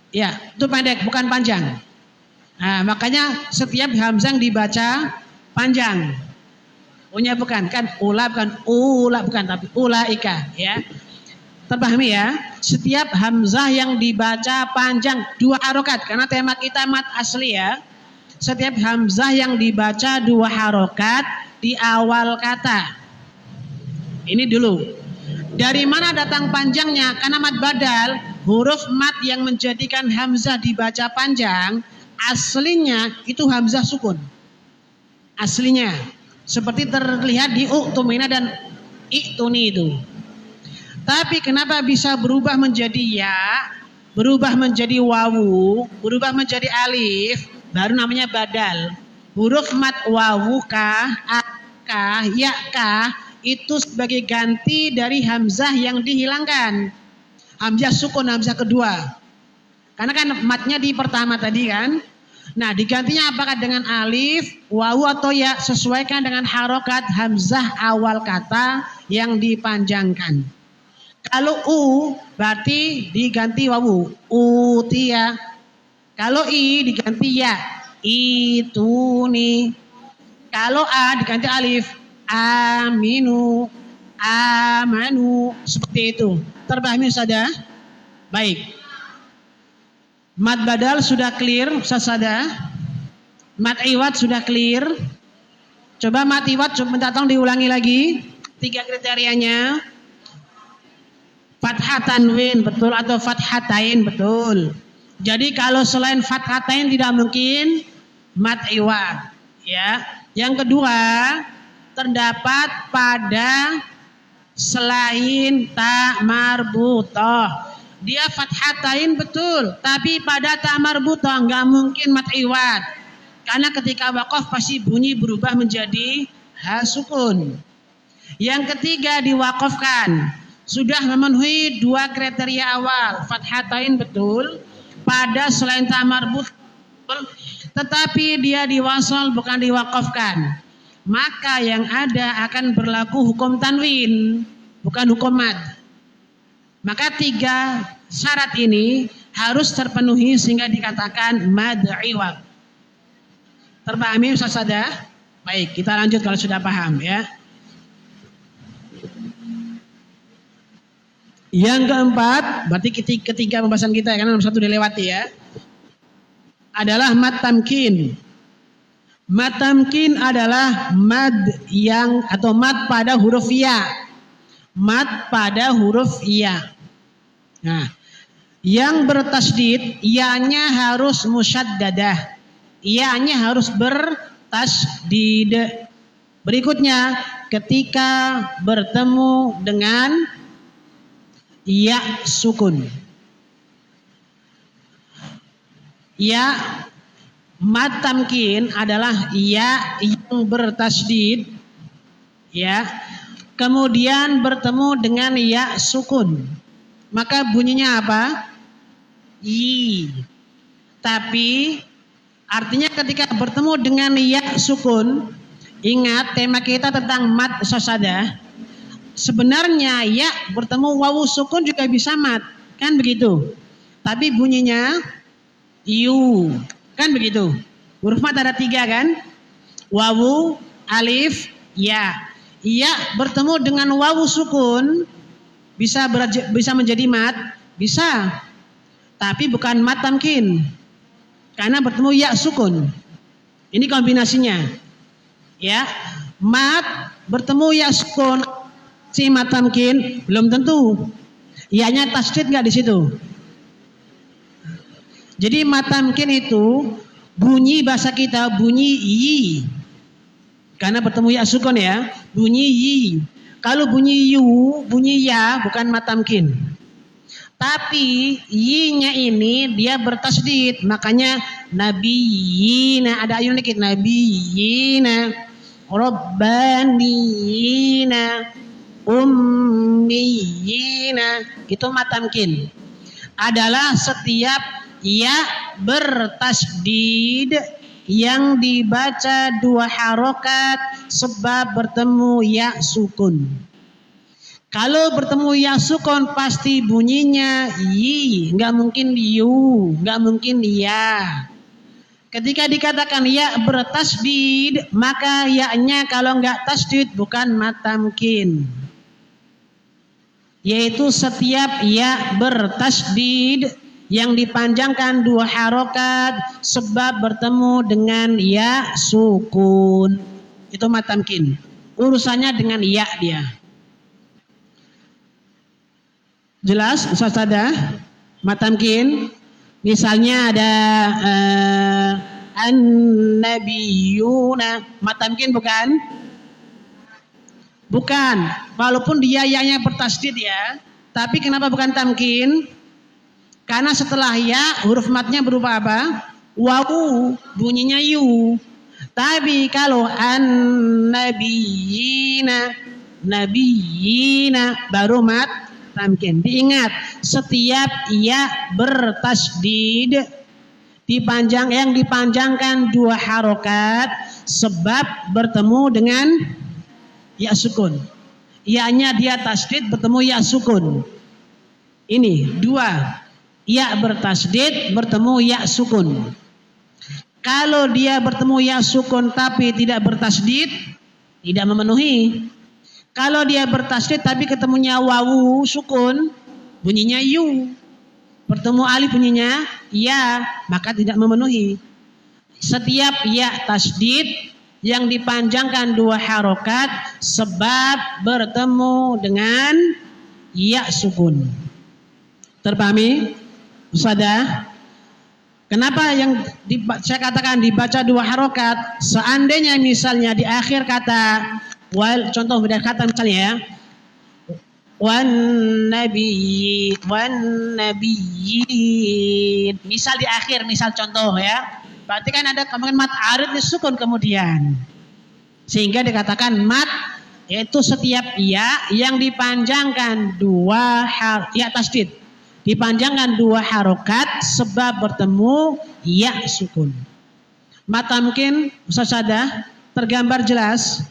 Ya, itu pendek, bukan panjang. Nah, makanya setiap hamzah yang dibaca panjang. U-nya bukan, kan ula bukan, ula bukan, tapi ulaika, ya. Terpahami ya? Setiap hamzah yang dibaca panjang 2 harokat, karena tema kita mat asli ya. Setiap hamzah yang dibaca 2 harokat di awal kata. Ini dulu. Dari mana datang panjangnya? Karena mat badal, huruf mat yang menjadikan hamzah dibaca panjang, aslinya itu hamzah sukun. Aslinya. Seperti terlihat di u'tumina dan I'tuni itu. Tapi kenapa bisa berubah menjadi ya, berubah menjadi wawu, berubah menjadi alif, baru namanya badal. Huruf mat wawu kah, akah, ya kah, itu sebagai ganti dari hamzah yang dihilangkan. Hamzah sukun, hamzah kedua. Karena kan matnya di pertama tadi kan. Nah, digantinya apakah dengan alif, wawu atau ya, sesuaikan dengan harokat hamzah awal kata yang dipanjangkan. Kalau u berarti diganti wawu, utia. Kalau i diganti ya, ituni. Kalau a diganti alif, aminu, amanu. Seperti itu. Terpahami saja? Baik. Mad badal sudah clear, Sada. Mad iwat sudah clear. Coba mad iwat, coba tolong diulangi lagi. 3 kriterianya. Fathah tanwin betul atau fathatain betul. Jadi kalau selain fathatain tidak mungkin mad iwat, ya. Yang kedua, terdapat pada selain ta marbutah. Dia fathatain betul, tapi pada ta marbutah enggak mungkin mad iwat. Karena ketika waqaf pasti bunyi berubah menjadi ha sukun. Yang ketiga diwaqafkan. Sudah memenuhi 2 kriteria awal, fathatain betul, pada selain ta marbut, tetapi dia diwasal bukan diwaqafkan. Maka yang ada akan berlaku hukum tanwin, bukan hukum mad. Maka 3 syarat ini harus terpenuhi sehingga dikatakan mad iwad. Terpahami Ustaz Sada? Baik, kita lanjut kalau sudah paham ya. Yang keempat, berarti ketiga pembahasan kita karena nomor 1 dilewati ya, adalah mad tamkin. Mad tamkin adalah mad yang atau mad pada huruf ya. Mad pada huruf ya. Nah, yang bertasdid, ya-nya harus musyaddadah. Ya-nya harus bertasdid. Berikutnya, ketika bertemu dengan ya sukun. Ya mad tamkin adalah ya yang bertasdid, ya. Kemudian bertemu dengan ya sukun. Maka bunyinya apa? I. Tapi artinya ketika bertemu dengan ya sukun, ingat tema kita tentang mad sasada. Sebenarnya ya bertemu wawu sukun juga bisa mat, kan begitu. Tapi bunyinya yu, kan begitu. Huruf mat ada 3 kan? Wawu, alif, ya. Ya bertemu dengan wawu sukun bisa menjadi mat, bisa. Tapi bukan mat tamkin. Karena bertemu ya sukun. Ini kombinasinya. Ya. Mat bertemu ya sukun. Si mat tamkin belum tentu. Ianya tasdid enggak di situ. Jadi mat tamkin itu bunyi bahasa kita bunyi yi. Karena bertemu ya sukun ya, bunyi yi. Kalau bunyi yu, bunyi ya bukan mat tamkin. Tapi yi-nya ini dia bertasdid, makanya nabiyina, ada ayun dikit, nabiyina, rabbaniyina, ummiyina, itu mat tamkin. Adalah setiap ya bertasdid yang dibaca 2 harokat sebab bertemu ya sukun. Kalau bertemu ya sukun pasti bunyinya yi, nggak mungkin yu, nggak mungkin ya. Ketika dikatakan ya bertasdid, maka ya-nya kalau nggak tasdid bukan mat tamkin. Yaitu setiap ya bertasdid yang dipanjangkan 2 harokat sebab bertemu dengan ya sukun. Itu mat tamkin. Urusannya dengan ya dia. Jelas Ustaz Sada? Mat tamkin. Misalnya ada an-nabiyuna, mat tamkin bukan? Bukan, walaupun dia ya-nya bertasdid ya, tapi kenapa bukan tamkin? Karena setelah ya huruf matnya berupa apa? Wawu, bunyinya yu. Tapi kalau nabiyina baru mat tamkin. Diingat, setiap ya bertasdid yang dipanjangkan 2 harokat sebab bertemu dengan ya sukun. Ya-nya dia tasdid bertemu ya sukun. Ini 2. Ya bertasdid bertemu ya sukun. Kalau dia bertemu ya sukun tapi tidak bertasdid, tidak memenuhi. Kalau dia bertasdid tapi ketemunya wawu sukun, bunyinya yu. Bertemu alif bunyinya ya, maka tidak memenuhi. Setiap ya tasdid yang dipanjangkan 2 harokat sebab bertemu dengan ya sukun. Terpahami? Ustazah? Kenapa yang saya katakan dibaca 2 harokat? Seandainya misalnya di akhir kata contoh beda kata misalnya ya, wan nabiyyin. Misal di akhir, misal contoh ya. Berarti kan ada kemungkinan mat arid disukun kemudian. Sehingga dikatakan mat yaitu setiap ya yang dipanjangkan 2 ya tasdid. Dipanjangkan 2 harokat sebab bertemu ya sukun. Mat tamkin Ustazah tergambar jelas.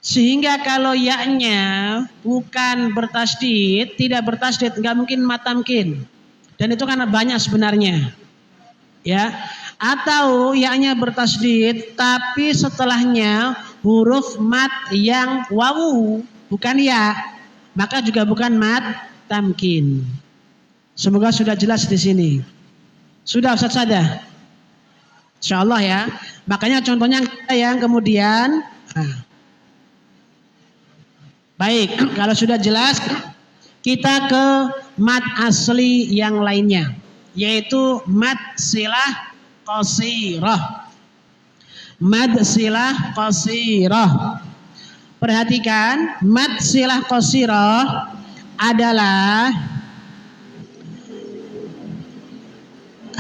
Sehingga kalau ya-nya bukan bertasdid, tidak bertasdid, nggak mungkin mat tamkin. Dan itu karena banyak sebenarnya. Ya. Atau ya-nya bertasdid tapi setelahnya huruf mat yang wawu, bukan ya. Maka juga bukan mat tamkin. Semoga sudah jelas di sini. Sudah Ustaz Sada? Insyaallah ya. Makanya contohnya yang kemudian baik, kalau sudah jelas kita ke mat asli yang lainnya, yaitu mat silah qasirah. Mad silah qasirah. Perhatikan, mad silah qasirah adalah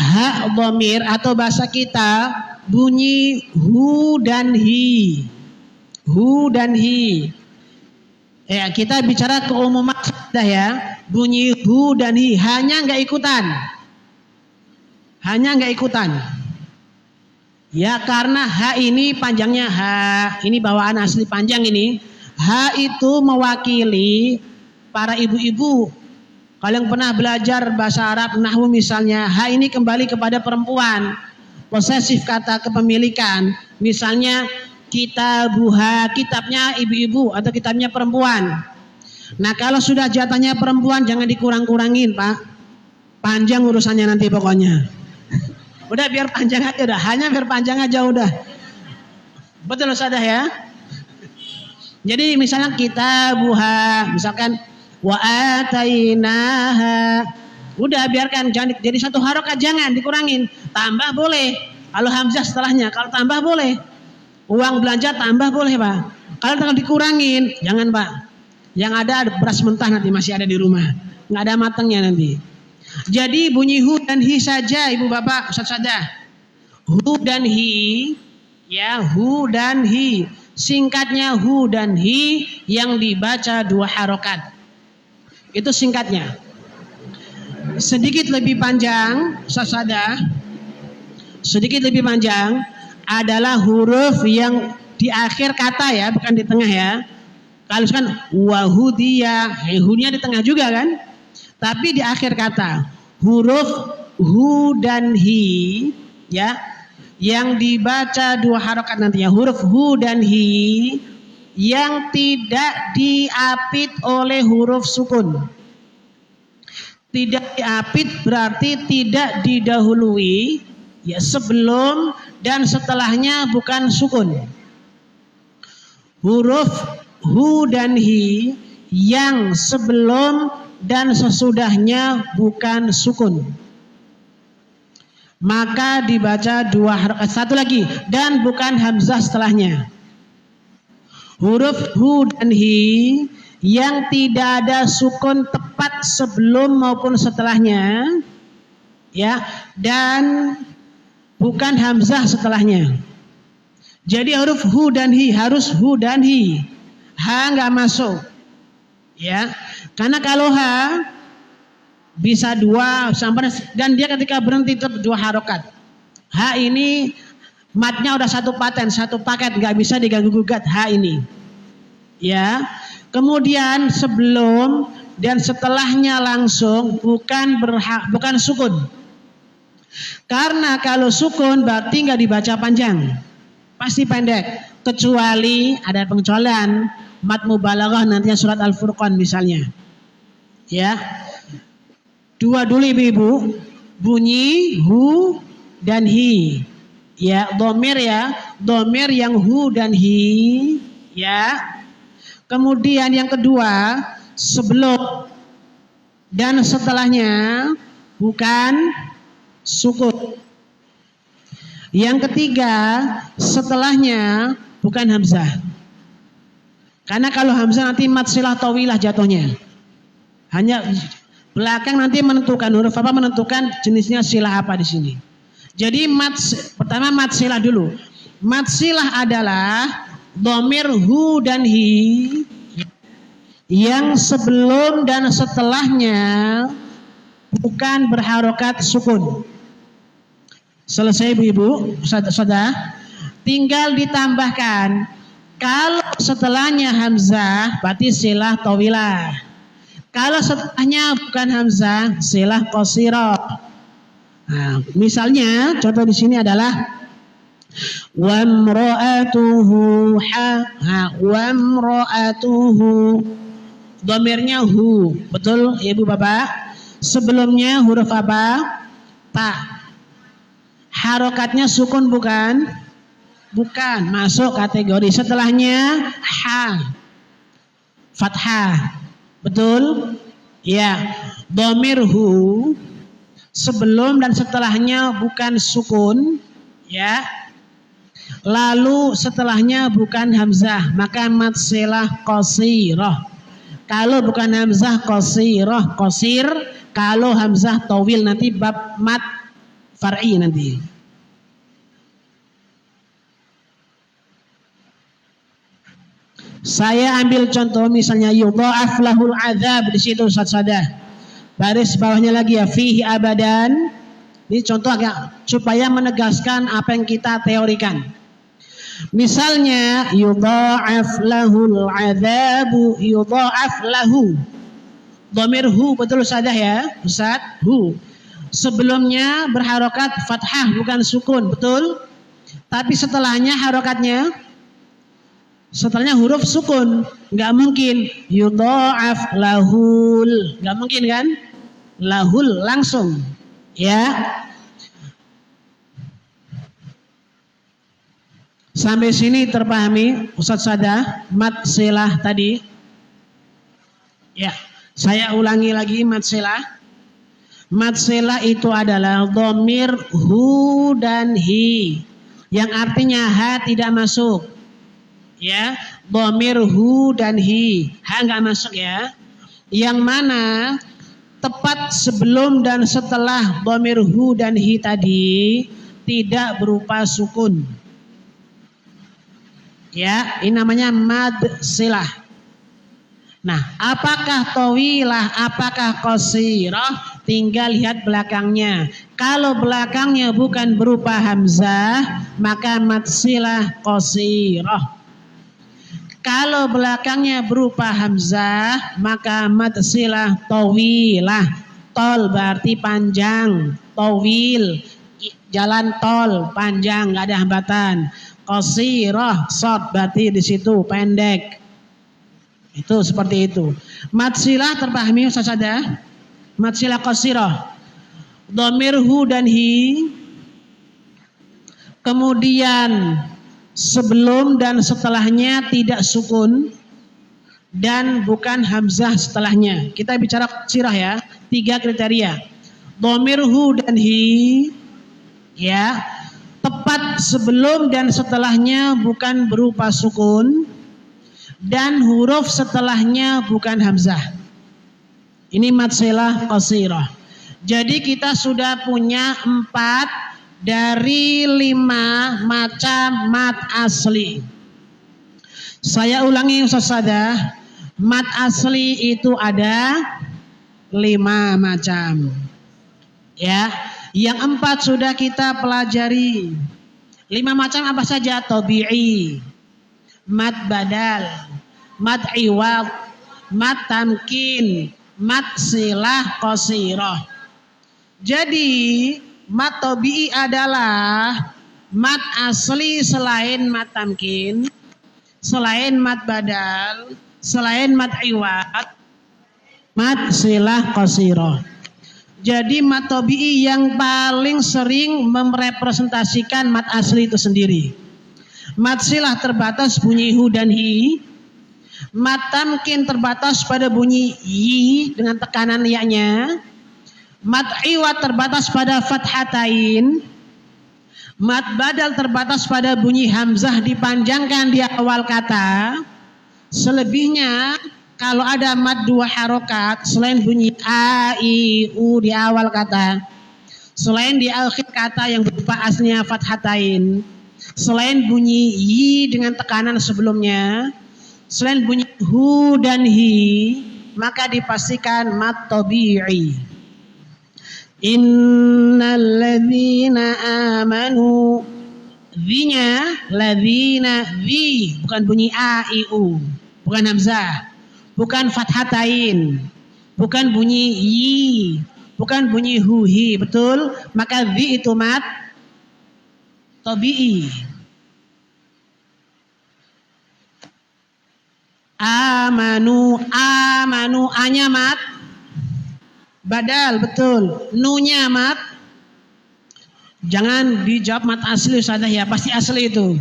ha dhamir atau bahasa kita bunyi hu dan hi. Hu dan hi. Ya, kita bicara keumuman sudah ya. Bunyi hu dan hi, hanya nggak ikutan. Hanya nggak ikutan. Ya karena ha ini panjangnya ha, ini bawaan asli panjang ini. Ha itu mewakili para ibu-ibu. Kalau yang pernah belajar bahasa Arab nahwu misalnya, ha ini kembali kepada perempuan. Posesif kata kepemilikan. Misalnya kitabuha, kitabnya ibu-ibu atau kitabnya perempuan. Nah kalau sudah jatahnya perempuan jangan dikurang-kurangin Pak. Panjang urusannya nanti pokoknya. Udah biar panjang aja udah, hanya biar panjang aja udah. Betul Ustazah ya? Jadi misalnya kitabuha, misalkan wa atainaha. Udah biarkan, jangan jadi 1 harokat, jangan dikurangin. Tambah boleh. Kalau hamzah setelahnya, kalau tambah boleh. Uang belanja tambah boleh Pak. Kalau dikurangin, jangan Pak. Yang ada beras mentah nanti masih ada di rumah. Nggak ada matangnya nanti. Jadi bunyi hu dan hi saja Ibu Bapak Ustaz Sada. Hu dan hi. Ya hu dan hi. Singkatnya hu dan hi yang dibaca 2 harokat. Itu singkatnya. Sedikit lebih panjang Ustaz Sada. Sedikit lebih panjang adalah huruf yang di akhir kata ya, bukan di tengah ya. Kalau kan wahudiyah, hu-nya di tengah juga kan? Tapi di akhir kata huruf hu dan hi ya, yang dibaca 2 harokat nantinya, huruf hu dan hi yang tidak diapit oleh huruf sukun. Tidak diapit berarti tidak didahului ya, sebelum dan setelahnya bukan sukun. Huruf hu dan hi yang sebelum dan sesudahnya bukan sukun, maka dibaca 2 harokat. Satu lagi, dan bukan hamzah setelahnya. huruf hu dan hi yang tidak ada sukun tepat sebelum maupun setelahnya, ya, dan bukan hamzah setelahnya. Jadi huruf hu dan hi harus hu dan hi, ha nggak masuk, ya, karena kalau ha bisa dua sampai, dan dia ketika berhenti tetap dua harokat. Ha ini matnya udah satu paket, nggak bisa diganggu gugat ha ini, ya. Kemudian sebelum dan setelahnya langsung bukan sukun. Karena kalau sukun berarti nggak dibaca panjang, pasti pendek. Kecuali ada pengecualian, mat mubalaghah nantinya surat Al-Furqan misalnya. Ya. Dua dulu ibu-ibu, bunyi hu dan hi. Ya, domir yang hu dan hi, ya. Kemudian yang kedua, sebelum dan setelahnya bukan sukun. Yang ketiga, setelahnya bukan hamzah. Karena kalau hamzah nanti mat silah tawilah jatuhnya. Hanya belakang nanti menentukan huruf apa, menentukan jenisnya silah apa di sini. Jadi pertama mat silah dulu. Mat silah adalah domir hu dan hi yang sebelum dan setelahnya bukan berharokat sukun. Selesai ibu-ibu, saudara. Tinggal ditambahkan kalau setelahnya hamzah berarti silah tawilah. Kalau setelahnya bukan hamzah silah qasirah. Nah, misalnya contoh di sini adalah wamra'atuhu wamra'atuhu, dhamirnya hu, betul ibu bapak? Sebelumnya huruf apa? Ta. Harokatnya sukun bukan? Bukan, masuk kategori. Setelahnya ha, fathah, betul? Ya, dhamir hu sebelum dan setelahnya bukan sukun, ya. Lalu setelahnya bukan hamzah, maka mat silah qasirah. Kalau bukan hamzah qasirah, qasir. Kalau hamzah tawil nanti bab mat far'i nanti. Saya ambil contoh misalnya yudha'af lahul adzab, di situ Ustaz Sadah. Baris bawahnya lagi ya, fihi abadan. Ini contoh agak supaya menegaskan apa yang kita teorikan. Misalnya yudha'af lahul adzabu, yudha'af lahu. Dhamir hu, betul Sadah ya, Ustaz? Hu. Sebelumnya berharokat fathah bukan sukun, betul? Tapi setelahnya harokatnya, setelahnya huruf sukun, nggak mungkin yudha'af lahul, nggak mungkin kan? Lahul langsung, ya. Sampai sini terpahami Ustaz Sadah mat silah tadi? Ya, saya ulangi lagi mat silah. Mat silah itu adalah dhamir hu dan hi yang artinya ha tidak masuk. Ya, dhamir hu dan hi, ha enggak masuk ya. Yang mana tepat sebelum dan setelah dhamir hu dan hi tadi tidak berupa sukun. Ya, ini namanya mad silah. Nah, apakah tawilah, apakah qasirah? Tinggal lihat belakangnya. Kalau belakangnya bukan berupa hamzah, maka mad silah qasirah. Kalau belakangnya berupa hamzah, maka mad silah tawilah. Tol berarti panjang, tawil jalan tol panjang, nggak ada hambatan. Qasirah short berarti di situ pendek. Itu seperti itu. Mad silah terpahami Ustaz Sadah? Mad silah qasirah, dhamir hu dan hi, kemudian sebelum dan setelahnya tidak sukun dan bukan hamzah setelahnya. Kita bicara qasirah ya, 3 kriteria. Dhamir hu dan hi, ya, tepat sebelum dan setelahnya bukan berupa sukun, dan huruf setelahnya bukan hamzah. Ini mad silah qasirah. Jadi kita sudah punya 4 dari 5 macam mad asli. Saya ulangi Ustaz Sadah, mad asli itu ada 5 macam. Ya, yang 4 sudah kita pelajari. 5 macam apa saja? Tabi'i, mad badal, mad iwad, mad tamkin, mad silah qasirah. Jadi mad tabi'i adalah mad asli selain mad tamkin, selain mad badal, selain mad iwad, mad silah qasirah. Jadi mad tabi'i yang paling sering merepresentasikan mad asli itu sendiri. Mad silah terbatas bunyi hu dan hi. Mad tamkin terbatas pada bunyi yi dengan tekanan ya-nya. Mad iwad terbatas pada fathatain. Mad badal terbatas pada bunyi hamzah dipanjangkan di awal kata. Selebihnya kalau ada mad 2 harokat selain bunyi a, i, u di awal kata, selain di akhir kata yang berupa aslinya fathatain, selain bunyi yi dengan tekanan sebelumnya, selain bunyi hu dan hi, maka dipastikan mad tabi'i. Innal ladzina amanu, dhi-nya ladzina, dhi bukan bunyi a, i, u, bukan hamzah, bukan fathatain, bukan bunyi yi, bukan bunyi hu hi, betul? Maka dhi itu mad tabi'i. Amanu, amanu, a-nya mad badal, betul. Nu-nya mad, jangan dijawab mad asli Ustazah ya, pasti asli itu.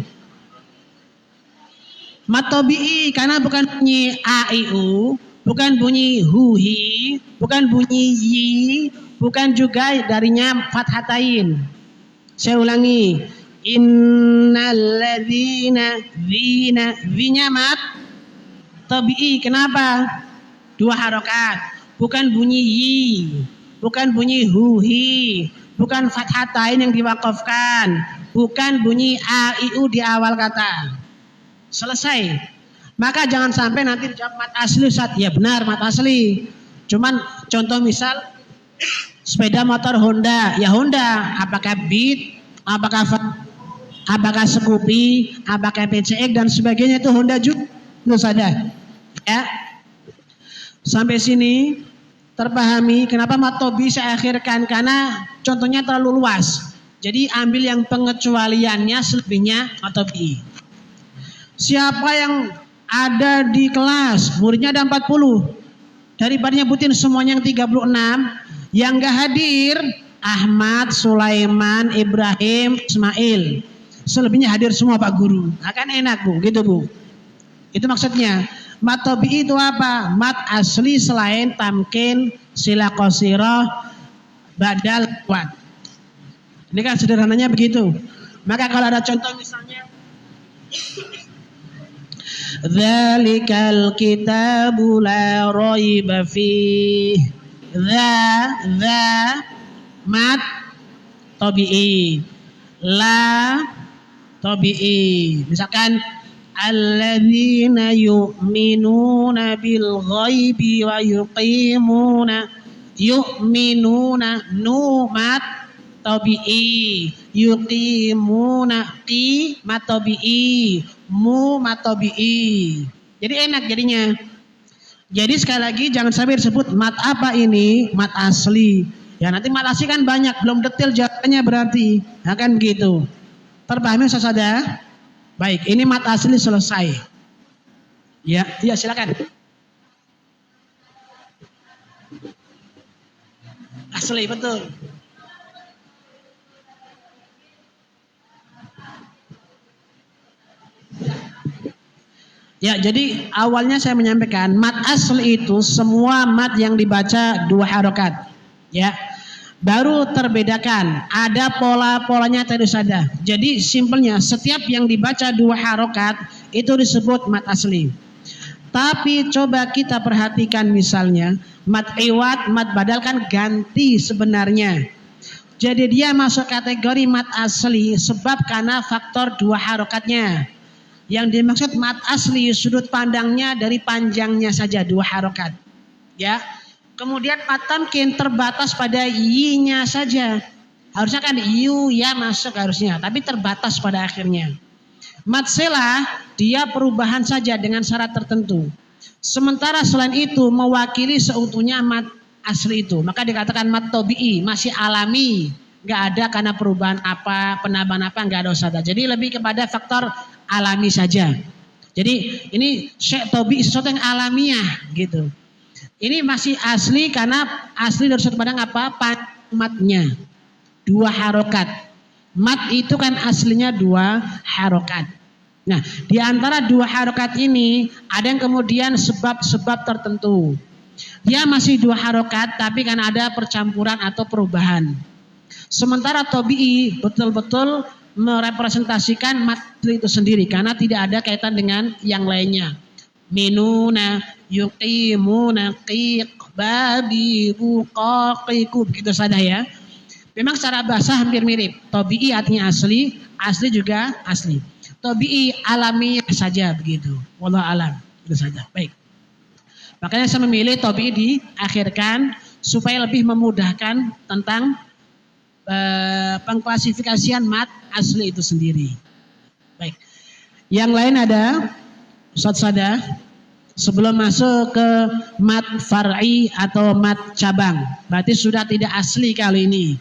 Mad tabi'i karena bukan bunyi a, i, u, bukan bunyi hu hi, bukan bunyi yi, bukan juga darinya fathatain. Saya ulangi. Innal ladzina, dzina, dhi-nya mad tabi'i. Kenapa? 2 harokat. Bukan bunyi yi, bukan bunyi hu hi, bukan fathatain yang diwakafkan, bukan bunyi a, i, u di awal kata. Selesai. Maka jangan sampai nanti dijawab mad asli Ustaz. Ya benar mad asli. Cuman contoh misal sepeda motor Honda, ya Honda, apakah Beat, apakah Scoopy, apakah PCX dan sebagainya itu Honda juga. Itu saja. Ya. Sampai sini terpahami kenapa mad tabi'i saya akhirkan, karena contohnya terlalu luas. Jadi ambil yang pengecualiannya, selebihnya mad tabi'i. Siapa yang ada di kelas, muridnya ada 40, daripada nyebutin semuanya yang 36, yang gak hadir Ahmad, Sulaiman, Ibrahim, Ismail, selebihnya hadir semua Pak Guru. Akan enak Bu, gitu Bu. Itu maksudnya. Mad tabi'i itu apa? Mad asli selain tamkin, silah qasirah, badal, kuat. Ini kan sederhananya begitu. Maka kalau ada contoh misalnya Dzalikal kitabu la raiba fih. Dza mad tabi'i, la tabi'i. Misalkan alladzina yu'minuna bil ghaibi wa yu'minuna nu mad tabi'i, yuqimuna qi mad tabi'i, mu mad tabi'i. Jadi enak jadinya. Jadi sekali lagi jangan sampai disebut mad apa ini, mad asli. Ya nanti mad asli kan banyak, belum detail jawabannya berarti. Nah, kan begitu. Terpahami Ustaz Sadah? Baik, ini mad asli selesai. Ya, ya silakan. Asli betul. Ya, jadi awalnya saya menyampaikan mad asli itu semua mad yang dibaca 2 harokat. Ya, baru terbedakan ada pola-polanya tadi saja. Jadi simpelnya setiap yang dibaca 2 harokat itu disebut mad asli. Tapi coba kita perhatikan misalnya mat iwad, mat badal kan ganti sebenarnya. Jadi dia masuk kategori mat asli sebab karena faktor 2 harokatnya. Yang dimaksud mat asli sudut pandangnya dari panjangnya saja 2 harokat. Ya. Kemudian mat tamkin terbatas pada yi-nya saja. Harusnya kan yu ya masuk harusnya, tapi terbatas pada akhirnya. Mat silah dia perubahan saja dengan syarat tertentu. Sementara selain itu mewakili seutuhnya mat asli itu. Maka dikatakan mat tabi'i, masih alami. Enggak ada karena perubahan apa, penambahan apa, enggak ada usada. Jadi lebih kepada faktor alami saja. Jadi ini syekh tabi'i sesuatu yang alamiah gitu. Ini masih asli karena asli dari sudut pandang apa? Matnya. 2 harokat. Mat itu kan aslinya 2 harokat. Nah, di antara 2 harokat ini ada yang kemudian sebab-sebab tertentu. Dia masih 2 harokat tapi kan ada percampuran atau perubahan. Sementara tabi'i betul-betul merepresentasikan mat itu sendiri karena tidak ada kaitan dengan yang lainnya. Minuna, yuqimuna, qiq, babi, buqaqiku, begitu saja ya. Memang secara bahasa hampir mirip. Tabi'i artinya asli, asli juga asli. Tabi'i alami saja begitu. Wallahu alam. Itu saja. Baik. Makanya saya memilih tabi'i diakhirkan supaya lebih memudahkan tentang pengklasifikasian mat asli itu sendiri. Baik. Yang lain ada Ustaz Sada sebelum masuk ke mat far'i atau mat cabang. Berarti sudah tidak asli kali ini.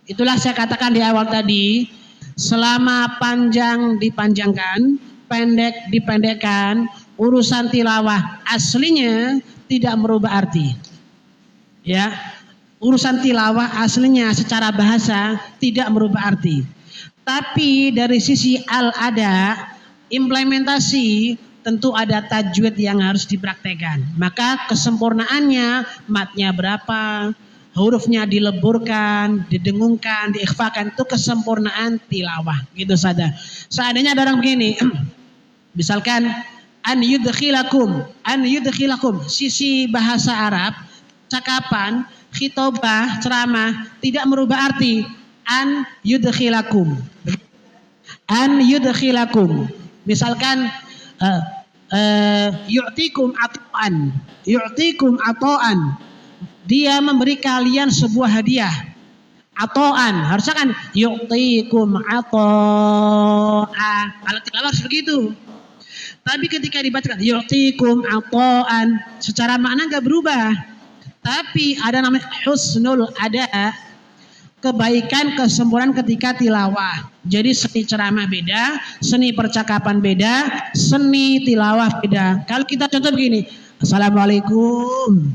Itulah saya katakan di awal tadi, selama panjang dipanjangkan, pendek dipendekkan, urusan tilawah aslinya tidak merubah arti. Ya, urusan tilawah aslinya secara bahasa tidak merubah arti. Tapi dari sisi al-ada, implementasi tentu ada tajwid yang harus dipraktekkan. Maka kesempurnaannya matnya berapa, hurufnya dileburkan, didengungkan, diikhfakan, itu kesempurnaan tilawah. Gitu saja. Seandainya ada orang begini, misalkan an yudkhilakum, sisi bahasa Arab, cakapan, khitobah, ceramah tidak merubah arti an yudkhilakum. An yudkhilakum. Misalkan yu'tikum ato'an. Dia memberi kalian sebuah hadiah. Ato'an. Harusnya kan yu'tikum ato'a. Kalau tilawah harus begitu. Tapi ketika dibacakan yu'tikum ato'an, secara makna enggak berubah. Tapi ada namanya husnul ada, kebaikan kesempurnaan ketika tilawah. Jadi seni ceramah beda, seni percakapan beda, seni tilawah beda. Kalau kita contoh begini, Assalamualaikum.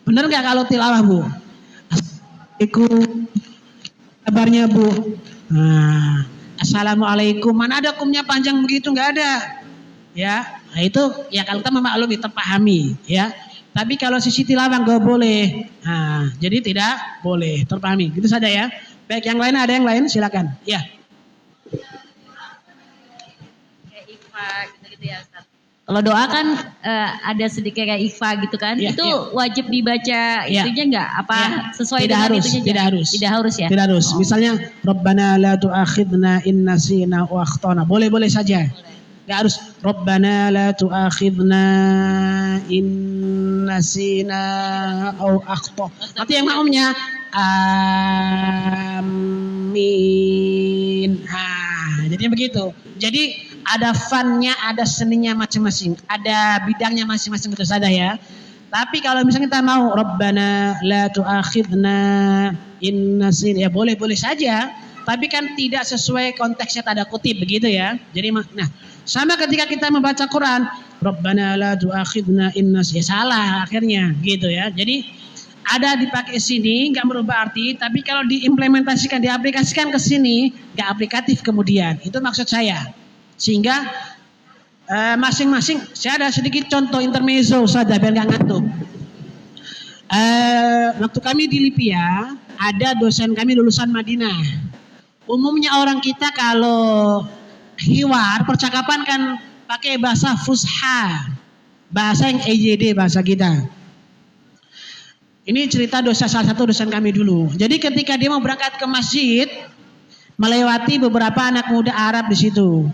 Benar nggak kalau tilawah Bu? Assalamualaikum. Kabarnya Bu? Nah, Assalamualaikum. Mana ada kumnya panjang begitu? Nggak ada. Ya, nah itu ya kalau kita memaklumi, terpahami. Ya. Tapi kalau sisi tilawah nggak boleh. Nah, jadi tidak boleh, terpahami. Gitu saja ya. Baik, yang lain ada yang lain? Silakan. Ya. Kayak ikhfa gitu ya Ustaz. Kalau doa kan ada sedikit kayak ikhfa gitu kan. Ya, itu ya. wajib dibaca itunya enggak? Apa Ya. sesuai Tidak dengan harus, itunya? tidak harus. Tidak harus ya. Tidak harus. Oh. Misalnya Rabbana la tu'akhidna in nasina wa akhtana. Boleh-boleh saja. Enggak harus Rabbana la tu'akhidna in nasina au akhta. Nanti yang makmumnya amin. Jadinya begitu. Jadi ada funnya, ada seninya masing-masing, ada bidangnya masing-masing itu saja ya. Tapi kalau misalnya kita mau Rabbana la tu'akhidna in nasina, ya boleh-boleh saja. Tapi kan tidak sesuai konteksnya tanda kutip begitu ya. Jadi nah, sama ketika kita membaca Quran, Rabbana la tu'akhidna in nasina, ya salah akhirnya gitu ya. Jadi ada dipakai sini nggak merubah arti, tapi kalau diimplementasikan, diaplikasikan ke sini nggak aplikatif kemudian. Itu maksud saya. Sehingga masing-masing, saya ada sedikit contoh intermezzo saja biar nggak ngantuk. Waktu kami di Libya, ada dosen kami lulusan Madinah. Umumnya orang kita kalau hiwar, percakapan kan pakai bahasa fusha, bahasa yang EYD bahasa kita. Ini cerita salah satu dosen kami dulu. Jadi ketika dia mau berangkat ke masjid, melewati beberapa anak muda Arab di situ.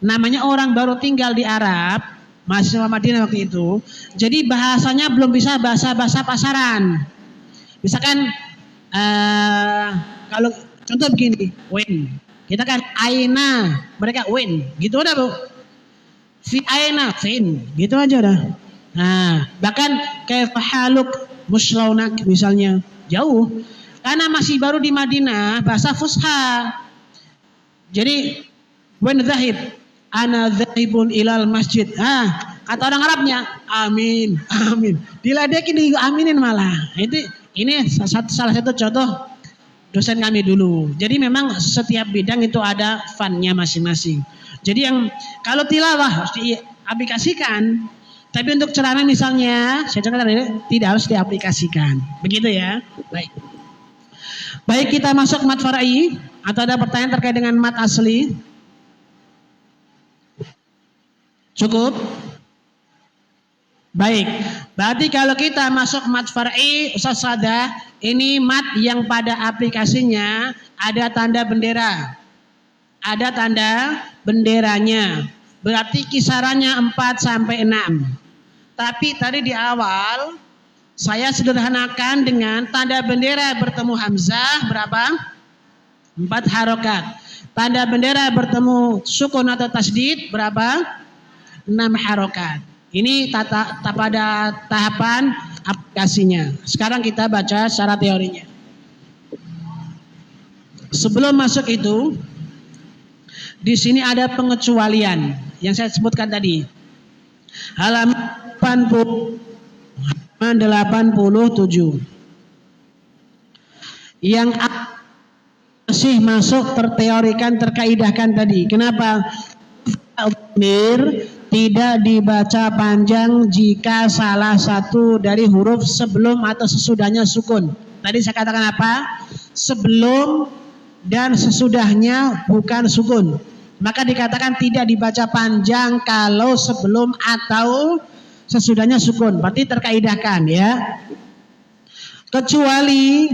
Namanya orang baru tinggal di Arab, mahasiswa Madinah waktu itu. Jadi bahasanya belum bisa bahasa pasaran. Misalkan kalau contoh begini, when. Kita kan aina, mereka when. Gitu udah, Bu. Fi aina, fin. Gitu aja udah. Nah, bahkan kayak fahaluk muslaunak misalnya jauh karena masih baru di Madinah bahasa fusha. Jadi when dhahib ana dhahibun ilal masjid. Kata orang Arabnya amin amin. Diledekin diaminin malah. Ini salah satu contoh dosen kami dulu. Jadi memang setiap bidang itu ada funnya masing-masing. Jadi yang kalau tilawah harus diaplikasikan. Tapi untuk ceramah misalnya, saya contohkan tidak harus diaplikasikan. Begitu ya. Baik kita masuk mat far'i atau ada pertanyaan terkait dengan mat asli? Cukup? Baik. Berarti kalau kita masuk mat far'i, Ustaz Sada, ini mat yang pada aplikasinya ada tanda bendera. Ada tanda benderanya. Berarti kisarannya 4 sampai 6. Tapi tadi di awal saya sederhanakan dengan tanda bendera bertemu hamzah berapa? 4 harokat. Tanda bendera bertemu sukun atau tasdid berapa? 6 harokat. Ini pada tahapan aplikasinya. Sekarang kita baca secara teorinya. Sebelum masuk itu, di sini ada pengecualian yang saya sebutkan tadi. Halaman 87. Yang masih masuk terteorikan, terkaidahkan tadi. Kenapa? Tidak dibaca panjang jika salah satu dari huruf sebelum atau sesudahnya sukun. Tadi saya katakan apa? Sebelum dan sesudahnya bukan sukun. Maka dikatakan tidak dibaca panjang kalau sebelum atau sesudahnya sukun. Berarti terkaidahkan ya. Kecuali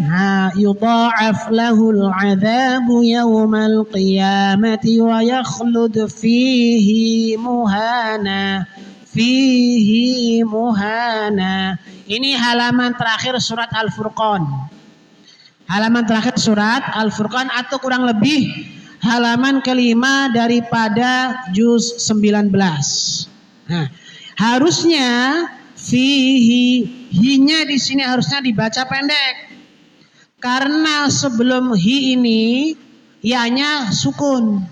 yudha'af lahul 'adzabu yaumal qiyamati wa yakhlud fihi muhana. Ini halaman terakhir surat Al-Furqan. Halaman terakhir surat Al-Furqan atau kurang lebih halaman kelima daripada juz 19. Nah, harusnya hinya di sini harusnya dibaca pendek. Karena sebelum hi ini ya-nya sukun.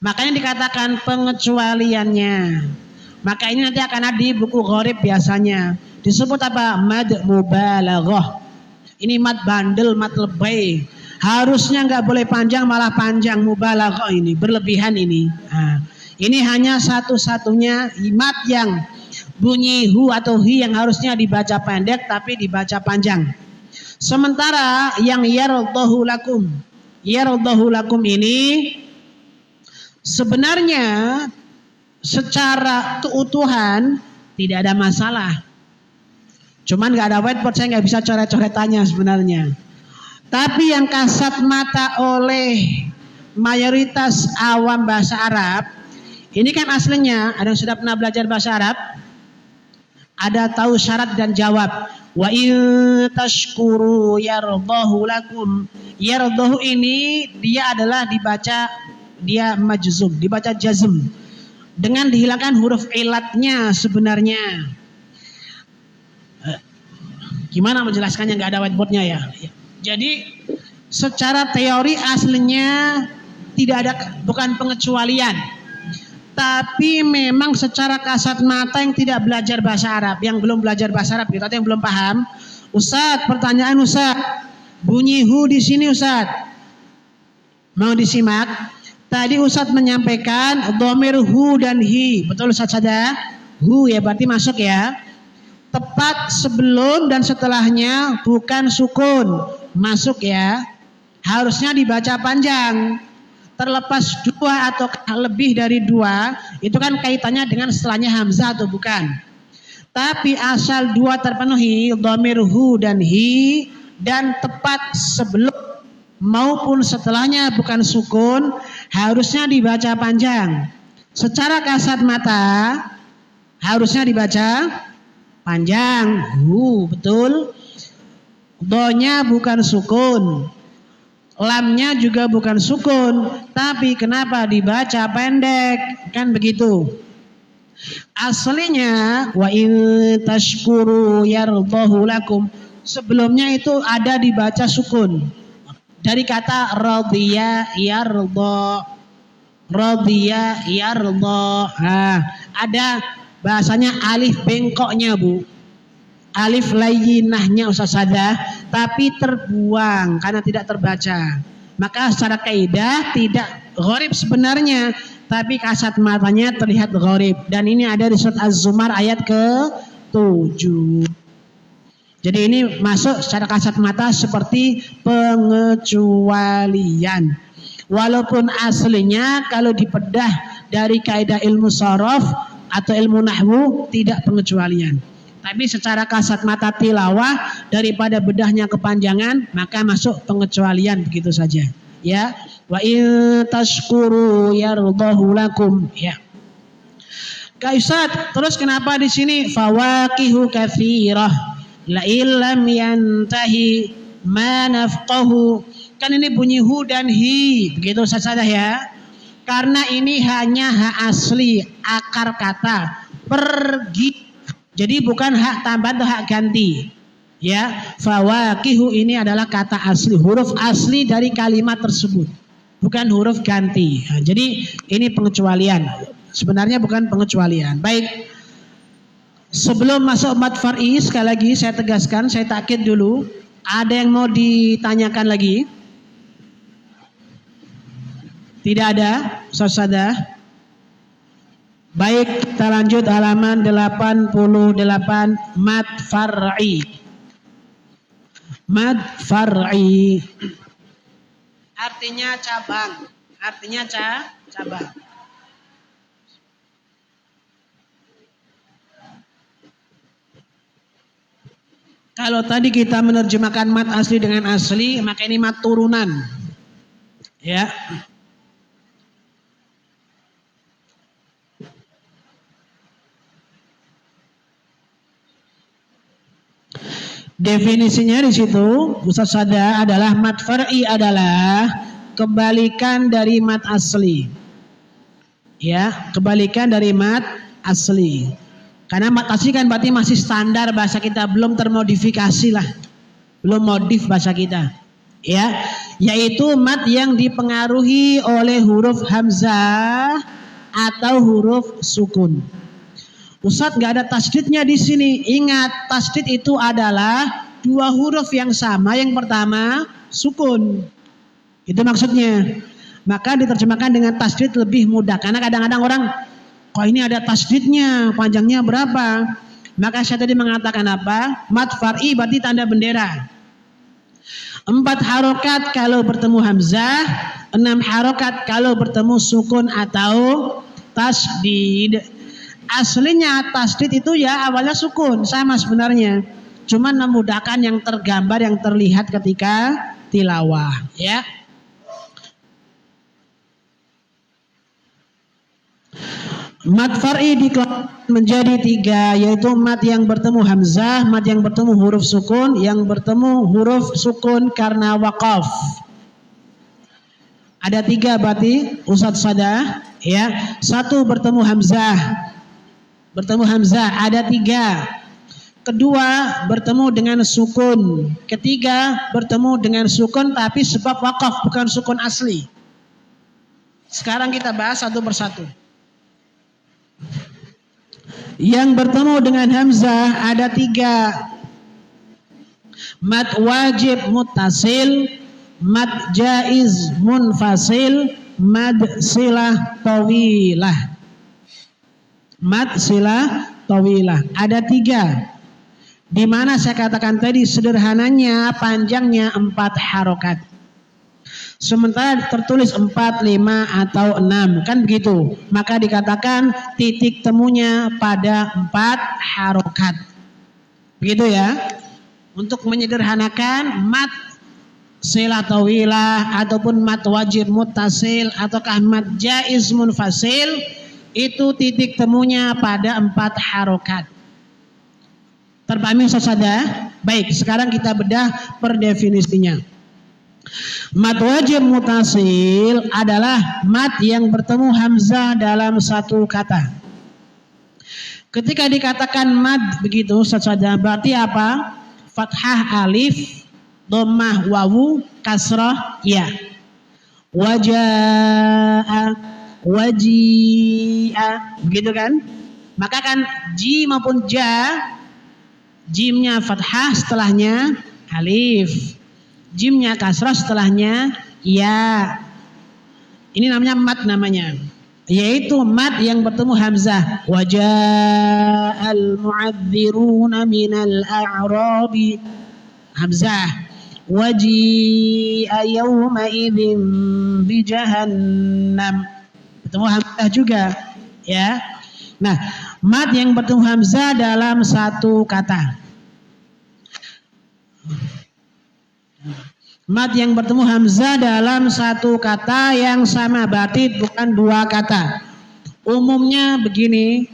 Makanya dikatakan pengecualiannya. Maka ini nanti akan ada di buku gharib biasanya. Disebut apa? Mad mubalaghah. Ini mad bandel, mad lebay. Harusnya nggak boleh panjang, malah panjang. Mubalaghah ini, berlebihan ini. Nah, ini hanya satu-satunya mad yang bunyi hu atau hi yang harusnya dibaca pendek tapi dibaca panjang. Sementara yang yaradallahu lakum ini sebenarnya secara keutuhan tidak ada masalah. Cuman nggak ada whiteboard, saya nggak bisa coret-coretannya sebenarnya. Tapi yang kasat mata oleh mayoritas awam bahasa Arab, ini kan aslinya ada yang sudah pernah belajar bahasa Arab, ada tahu syarat dan jawab. Wa in tashkuru yardahu lakum. Yardahu ini dia adalah dibaca dia majzum, dibaca jazm dengan dihilangkan huruf ilatnya sebenarnya. Gimana menjelaskannya, nggak ada whiteboardnya ya. Jadi secara teori aslinya tidak ada, bukan pengecualian. Tapi memang secara kasat mata yang tidak belajar bahasa Arab, yang belum belajar bahasa Arab gitu, atau yang belum paham, Ustadz, pertanyaan Ustadz, bunyi hu di sini Ustadz, mau disimak? Tadi Ustadz menyampaikan dhamir hu dan hi, betul Ustadz Sada? Hu ya berarti masuk ya. Tepat sebelum dan setelahnya bukan sukun, masuk ya. Harusnya dibaca panjang. terlepas dua atau lebih dari dua, itu kan kaitannya dengan setelahnya hamzah atau bukan. Tapi asal dua terpenuhi, dhamir hu dan hi, dan tepat sebelum maupun setelahnya bukan sukun, harusnya dibaca panjang. Secara kasat mata harusnya dibaca panjang. Betul. Do-nya bukan sukun, lamnya juga bukan sukun, tapi kenapa dibaca pendek? Kan begitu. Aslinya wa in tashkuru yardahu lakum, sebelumnya itu ada dibaca sukun dari kata radhiya yarda. Radhiya yarda. Ada bahasanya alif bengkoknya, Bu. Alif layyinahnya Ustaz Sadah, tapi terbuang karena tidak terbaca. Maka secara kaidah tidak gharib sebenarnya, tapi kasat matanya terlihat gharib. Dan ini ada di surat Az-Zumar ayat ke-7. Jadi ini masuk secara kasat mata seperti pengecualian. Walaupun aslinya kalau dibedah dari kaidah ilmu sharaf atau ilmu nahwu tidak pengecualian. Tapi secara kasat mata tilawah daripada bedahnya kepanjangan maka masuk pengecualian begitu saja. Ya, wa in tashkuru yardahu lakum. Ya. Kaisat, terus kenapa di sini fawaqihu katsirah la illam yantahi ma nafqahu? Kan ini bunyi hu dan hi, begitu saja ya. Karena ini hanya hak asli, akar kata pergi. Jadi bukan hak tambahan atau hak ganti. Ya, fawaqihu ini adalah kata asli, huruf asli dari kalimat tersebut, bukan huruf ganti. Nah, jadi ini pengecualian. Sebenarnya bukan pengecualian. Baik. Sebelum masuk mad far'i, sekali lagi saya tegaskan, saya takkid dulu. Ada yang mau ditanyakan lagi? Tidak ada, Ustaz Sadah. Baik, kita lanjut halaman 88, mad far'i. Mad far'i artinya cabang, artinya cabang. Kalau tadi kita menerjemahkan mad asli dengan asli, maka ini mad turunan. Ya. Definisinya di situ Ustaz Sada adalah mad far'i adalah kebalikan dari mad asli. Ya, kebalikan dari mad asli. Karena mad asli kan berarti masih standar bahasa kita, belum termodifikasi lah. Belum modif bahasa kita. Ya, yaitu mad yang dipengaruhi oleh huruf hamzah atau huruf sukun. Ustadz nggak ada tasdidnya di sini. Ingat, tasdid itu adalah dua huruf yang sama. Yang pertama sukun. Itu maksudnya. Maka diterjemahkan dengan tasdid lebih mudah. Karena kadang-kadang orang, kok ini ada tasdidnya, panjangnya berapa? Maka saya tadi mengatakan apa? Mad far'i berarti tanda bendera. 4 harokat kalau bertemu hamzah, 6 harokat kalau bertemu sukun atau tasdid. Aslinya tasdid itu ya awalnya sukun, sama sebenarnya. Cuman memudahkan yang tergambar, yang terlihat ketika tilawah, ya. Mad far'i dikelompokkan menjadi 3, yaitu mad yang bertemu hamzah, mad yang bertemu huruf sukun, yang bertemu huruf sukun karena waqaf. Ada 3 berarti Ustadz Sadah, ya. 1 bertemu hamzah. Bertemu hamzah ada 3. Kedua bertemu dengan sukun. Ketiga bertemu dengan sukun tapi sebab wakaf, bukan sukun asli. Sekarang kita bahas satu persatu. Yang bertemu dengan hamzah ada 3. Mad wajib muttasil, mad jaiz munfasil, mad silah tawilah. Mad silah tawilah. Ada 3. Di mana saya katakan tadi sederhananya panjangnya 4 harokat. Sementara tertulis 4, 5 atau 6 kan begitu. Maka dikatakan titik temunya pada 4 harokat. Begitu ya. Untuk menyederhanakan mat silah tawilah ataupun mat wajib muttasil ataukah mat jaiz munfasil itu titik temunya pada 4 harokat. Terpahami Ustaz Sada? Baik, sekarang kita bedah per definisinya. Mat wajib mutasil adalah mat yang bertemu hamzah dalam satu kata. Ketika dikatakan mad begitu saja berarti apa? Fathah alif, dhammah wawu, kasrah ya. Wajaa, wajia, begitu kan? Maka kan ji maupun ja, jimnya fathah setelahnya alif. Jimnya kasrah setelahnya ya. Ini namanya mat namanya. Yaitu mat yang bertemu hamzah. Waja'al mu'adziruna minal a'rabi. Hamzah. Waji'a yawma idzin bi jahannam. Bertemu hamzah juga, ya. Nah, mat yang bertemu hamzah dalam satu kata. Mat yang bertemu hamzah dalam satu kata yang sama, berarti bukan dua kata. Umumnya begini,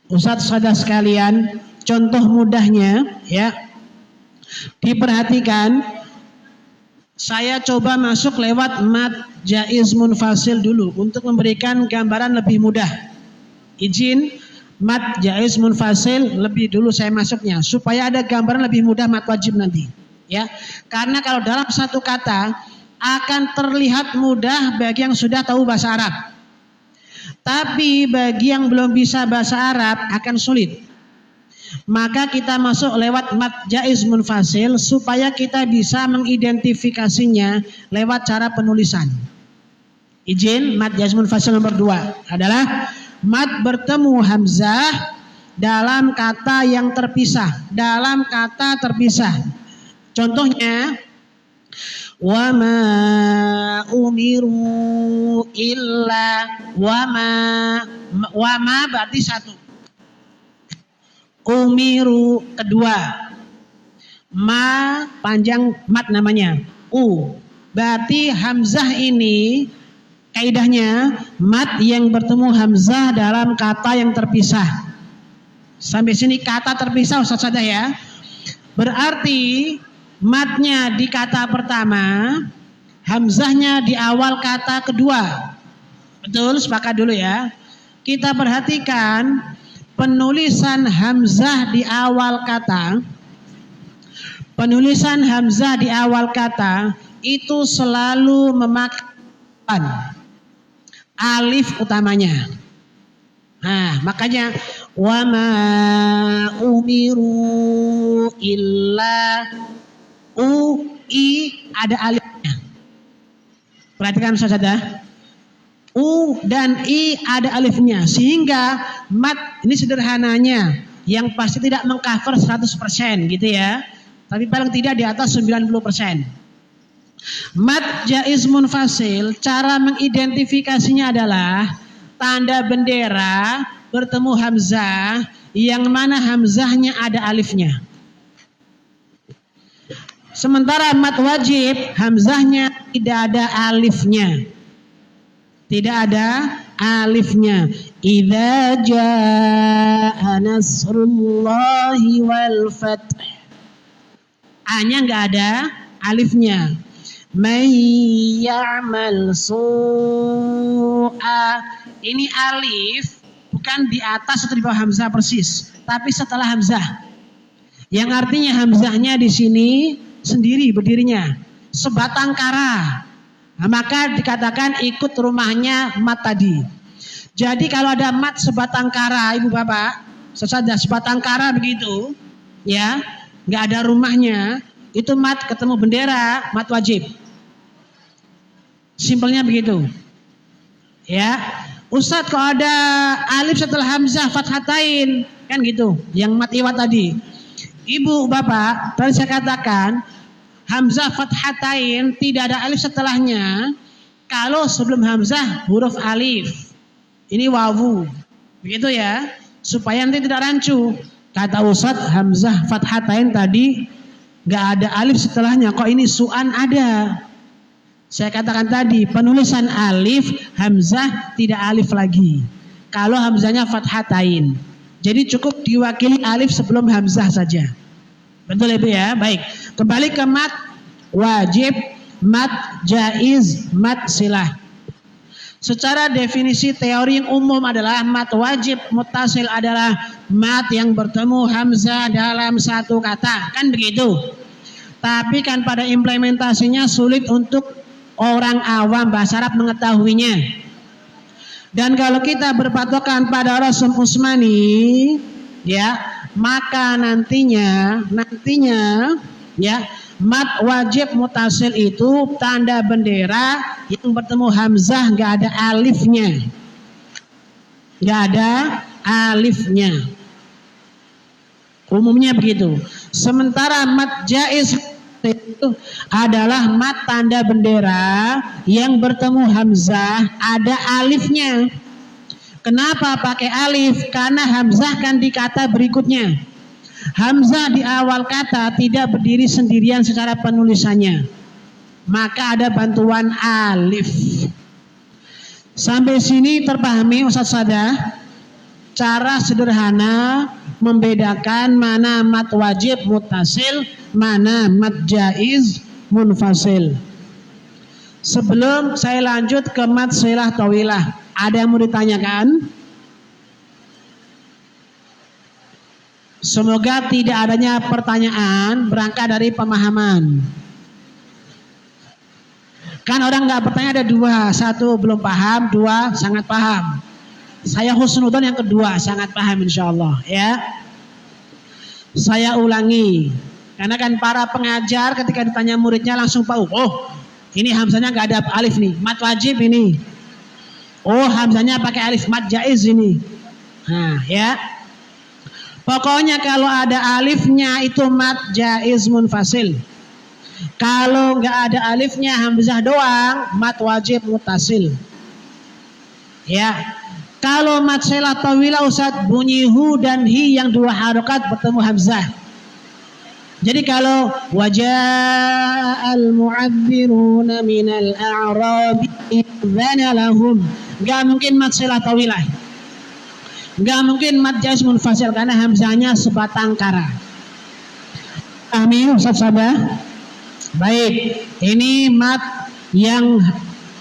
Ustadz saudara sekalian, contoh mudahnya ya. Diperhatikan, saya coba masuk lewat mat jaiz munfasil dulu untuk memberikan gambaran lebih mudah. Izin mat jaiz munfasil lebih dulu saya masuknya supaya ada gambaran lebih mudah mat wajib nanti. Ya, karena kalau dalam satu kata akan terlihat mudah bagi yang sudah tahu bahasa Arab. Tapi bagi yang belum bisa bahasa Arab akan sulit. Maka kita masuk lewat mat jaiz munfasil supaya kita bisa mengidentifikasinya lewat cara penulisan. Izin mat jaiz munfasil nomor 2 adalah mat bertemu hamzah dalam kata yang terpisah, dalam kata terpisah. Contohnya wa ma umiru illa wa ma berarti satu. Umiru kedua. Ma panjang mat namanya. Berarti hamzah ini kaidahnya mat yang bertemu hamzah dalam kata yang terpisah. Sampai sini kata terpisah Ustaz saja ya. Berarti matnya di kata pertama, hamzahnya di awal kata kedua. Betul, sepakat dulu ya. Kita perhatikan penulisan hamzah di awal kata. Penulisan hamzah di awal kata itu selalu memakai alif utamanya. Nah, makanya wa ma umiru illa i ada alifnya. Perhatikan saudara. Dan i ada alifnya sehingga mat ini sederhananya yang pasti tidak mengcover 100% gitu ya. Tapi paling tidak di atas 90%. Mat jaiz munfasil cara mengidentifikasinya adalah tanda bendera bertemu hamzah yang mana hamzahnya ada alifnya. Sementara mat wajib hamzahnya tidak ada alifnya. Tidak ada alifnya. Idza jaa nasrullahi wal fath. A-nya enggak ada alifnya. May ya'mal su'a. Ini alif bukan di atas atau di bawah hamzah persis, tapi setelah hamzah. Yang artinya hamzahnya di sini sendiri berdirinya, sebatang kara. Nah, maka dikatakan ikut rumahnya mat tadi. Jadi kalau ada mat sebatang kara, ibu bapak, sesaja sebatang kara begitu, ya, nggak ada rumahnya, itu mat ketemu bendera, mat wajib. Simpelnya begitu. Ya, Ustadz kalau ada alif setelah hamzah fathatain, kan gitu, yang mat iwat tadi. Ibu bapak, tadi saya katakan hamzah fathatain tidak ada alif setelahnya, kalau sebelum hamzah huruf alif. Ini wawu. Begitu ya, supaya nanti tidak rancu. Kata Ustadz, hamzah fathatain tadi nggak ada alif setelahnya, kok ini su'an ada. Saya katakan tadi, penulisan alif hamzah tidak alif lagi kalau hamzahnya fathatain. Jadi cukup diwakili alif sebelum hamzah saja. Betul Ibu ya? Baik. Kembali ke mat wajib, mat jaiz, mat silah. Secara definisi teori yang umum adalah mat wajib muttasil adalah mat yang bertemu hamzah dalam satu kata, kan begitu. Tapi kan pada implementasinya sulit untuk orang awam bahasa Arab mengetahuinya. Dan kalau kita berpatokan pada Rasul Utsmani, ya, maka nantinya ya, mat wajib mutasil itu tanda bendera yang bertemu hamzah nggak ada alifnya, umumnya begitu. Sementara mat jaiz itu adalah mat tanda bendera yang bertemu hamzah ada alifnya. Kenapa pakai alif? Karena hamzah kan di kata berikutnya. Hamzah di awal kata tidak berdiri sendirian secara penulisannya, maka ada bantuan alif. Sampai sini terpahami Ustaz Sadah? Cara sederhana membedakan mana mat wajib muttasil, mana mat jaiz munfasil. Sebelum saya lanjut ke mat silah tawilah, ada yang mau ditanyakan? Semoga tidak adanya pertanyaan berangkat dari pemahaman. Kan orang nggak bertanya ada dua, satu belum paham, dua sangat paham. Saya husnudzon yang kedua sangat paham insyaallah ya. Saya ulangi, karena kan para pengajar ketika ditanya muridnya langsung tahu, oh ini hamzahnya nggak ada alif nih, mat wajib ini. Oh hamzahnya pakai alif, mat jaiz ini. Nah ya. Pokoknya kalau ada alifnya itu mat jaiz munfasil. Kalau nggak ada alifnya hamzah doang, mat wajib muttasil. Ya. Kalau mat silah tawilah Ustaz, bunyi hu dan hi yang dua harokat bertemu hamzah. Jadi kalau waja'al mu'abbiruna minal a'rabi idzana lahum, nggak mungkin mat silah tawilah. Nggak mungkin mat jaiz munfasil karena hamzahnya sebatang kara. Amin Ustaz Sabah. Baik, ini mat yang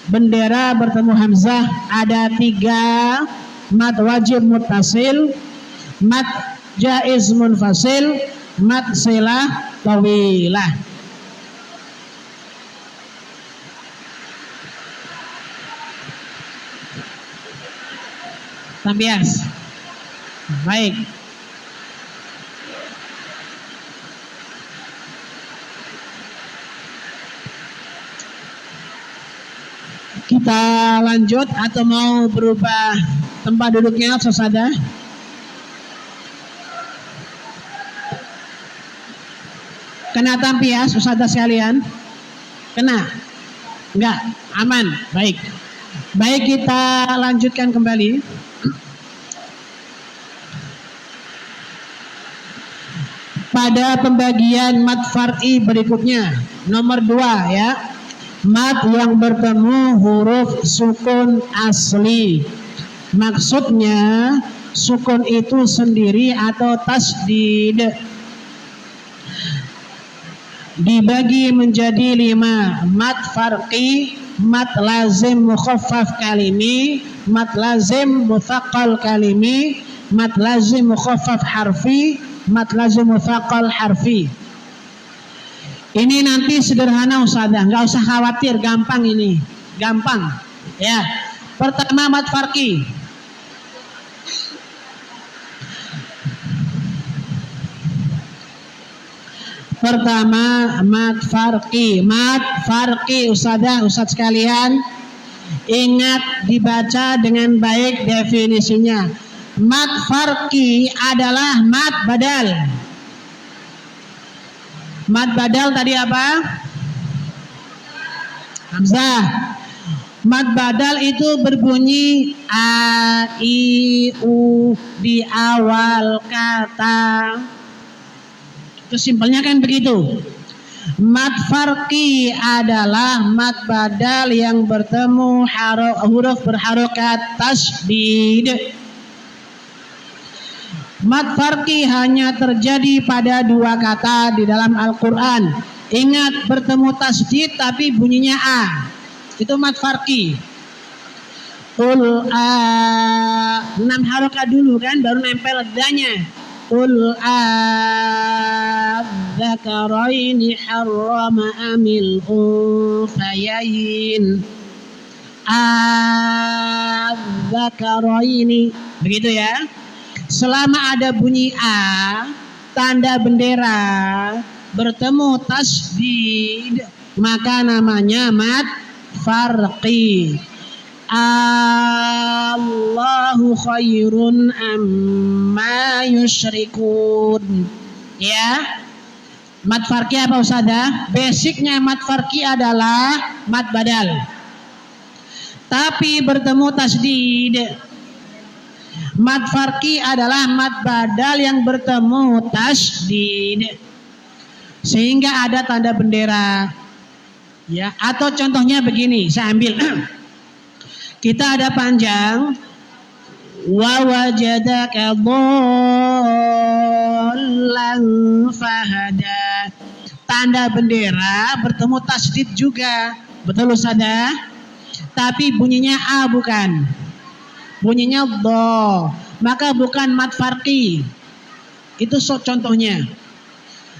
bendera bertemu hamzah ada 3, mat wajib muttasil, mat jaiz munfasil, mat silah tawilah. Tambias. Baik. Kita lanjut atau mau berubah tempat duduknya Sosada? Kena tampias Sosada sekalian? Kena? Enggak? Aman? Baik. Baik, kita lanjutkan kembali. Pada pembagian mat far'i berikutnya, nomor 2 ya. Mat yang bertemu huruf sukun asli. Maksudnya sukun itu sendiri atau tasdid. Dibagi menjadi 5. Mat farqi, mat lazim mukhaffaf kalimi, mat lazim mutsaqqal kalimi, mat lazim mukhaffaf harfi, mat lazim mutsaqqal harfi. Ini nanti sederhana Ustazah, nggak usah khawatir, gampang ini, gampang. Ya, pertama mat farqi. Pertama mat farqi, Ustazah, Ustaz sekalian, ingat dibaca dengan baik definisinya. Mat farqi adalah mat badal. Mad badal tadi apa? Hamzah. Mad badal itu berbunyi a, i, u di awal kata. Itu simpelnya kan begitu. Mad farqi adalah mad badal yang bertemu huruf berharokat tasydid. Mad farqi hanya terjadi pada dua kata di dalam Al-Quran. Ingat, bertemu tasydid tapi bunyinya a. Itu mad farqi. Qul a, 6 harokat dulu kan, baru nempel dadanya. Qul a dzakaraini harrama amil unthayain. A dzakaraini. Begitu ya. Selama ada bunyi a, tanda bendera, bertemu tasydid, maka namanya mad farqi. Allahu khairun amma yusyrikun. Ya. Mad farqi apa Ustazah? Basicnya mad farqi adalah mad badal. Tapi bertemu tasydid. Mad farqi adalah mad badal yang bertemu tasydid. Sehingga ada tanda bendera. Ya, atau contohnya begini, saya ambil. Kita ada panjang wa wajadaka dhallan fahada. Tanda bendera bertemu tasydid juga. Betul Ustazah? Tapi bunyinya a bukan. Bunyinya dho. Maka bukan mad farqi. Itu contohnya.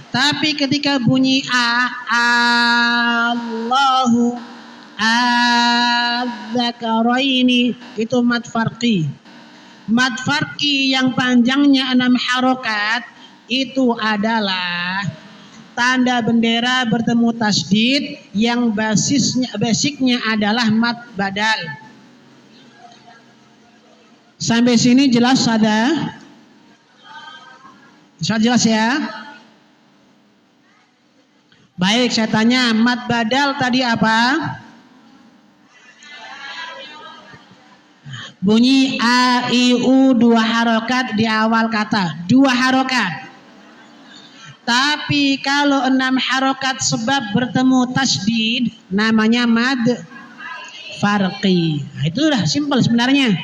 Tapi ketika bunyi a, Allahu adzakaraini, itu mad farqi. Mad farqi yang panjangnya 6 harokat itu adalah tanda bendera bertemu tasydid yang basicnya adalah mad badal. Sampai sini jelas ada? Jelas ya? Baik, saya tanya, mad badal tadi apa? Bunyi a, i, u 2 harokat di awal kata. 2 harokat. Tapi kalau 6 harokat sebab bertemu tasydid, namanya mad farqi. Nah, itu udah simpel sebenarnya.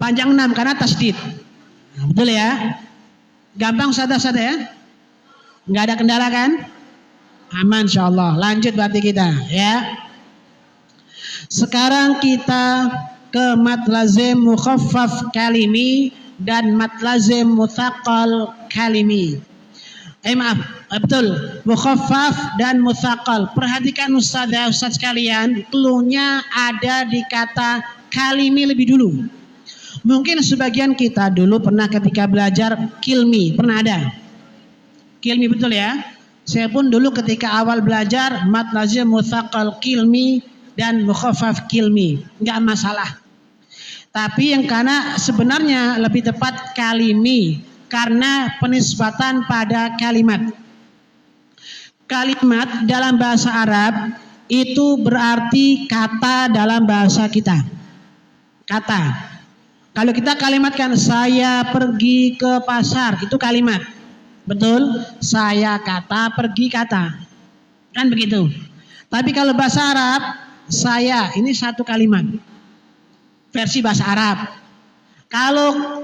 Panjang 6 karena tasydid. Nah, betul ya? Gampang Ustazah ya? Nggak ada kendala kan? Aman insyaallah. Lanjut berarti kita ya. Sekarang kita ke mad lazim mukhaffaf kalimi dan mad lazim mutsaqqal kalimi. Betul, mukhaffaf dan mutsaqqal. Perhatikan Ustaz sekalian, cluenya ada di kata kalimi lebih dulu. Mungkin sebagian kita dulu pernah ketika belajar kilmi, pernah ada. Kilmi betul ya. Saya pun dulu ketika awal belajar mad lazim mutsaqqal kilmi dan mukhaffaf kilmi, enggak masalah. Tapi yang karena sebenarnya lebih tepat kalimi karena penisbatan pada kalimat. Kalimat dalam bahasa Arab itu berarti kata dalam bahasa kita. Kata. Kalau kita kalimatkan saya pergi ke pasar, itu kalimat. Betul? Saya kata, pergi kata. Kan begitu. Tapi kalau bahasa Arab, saya, ini satu kalimat. Versi bahasa Arab. Kalau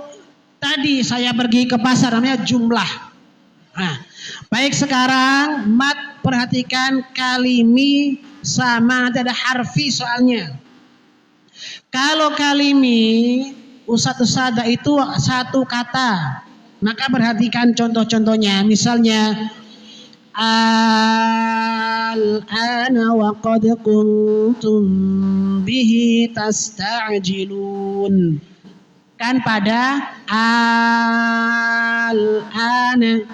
tadi saya pergi ke pasar, namanya jumlah. Nah, baik sekarang, mad perhatikan kalimi sama nanti ada harfi soalnya. Kalau kalimi, Ustadz itu satu kata. Maka perhatikan contoh-contohnya. Misalnya al-ana wa qad kuntum bihi tasta'jilun. Kan pada al-ana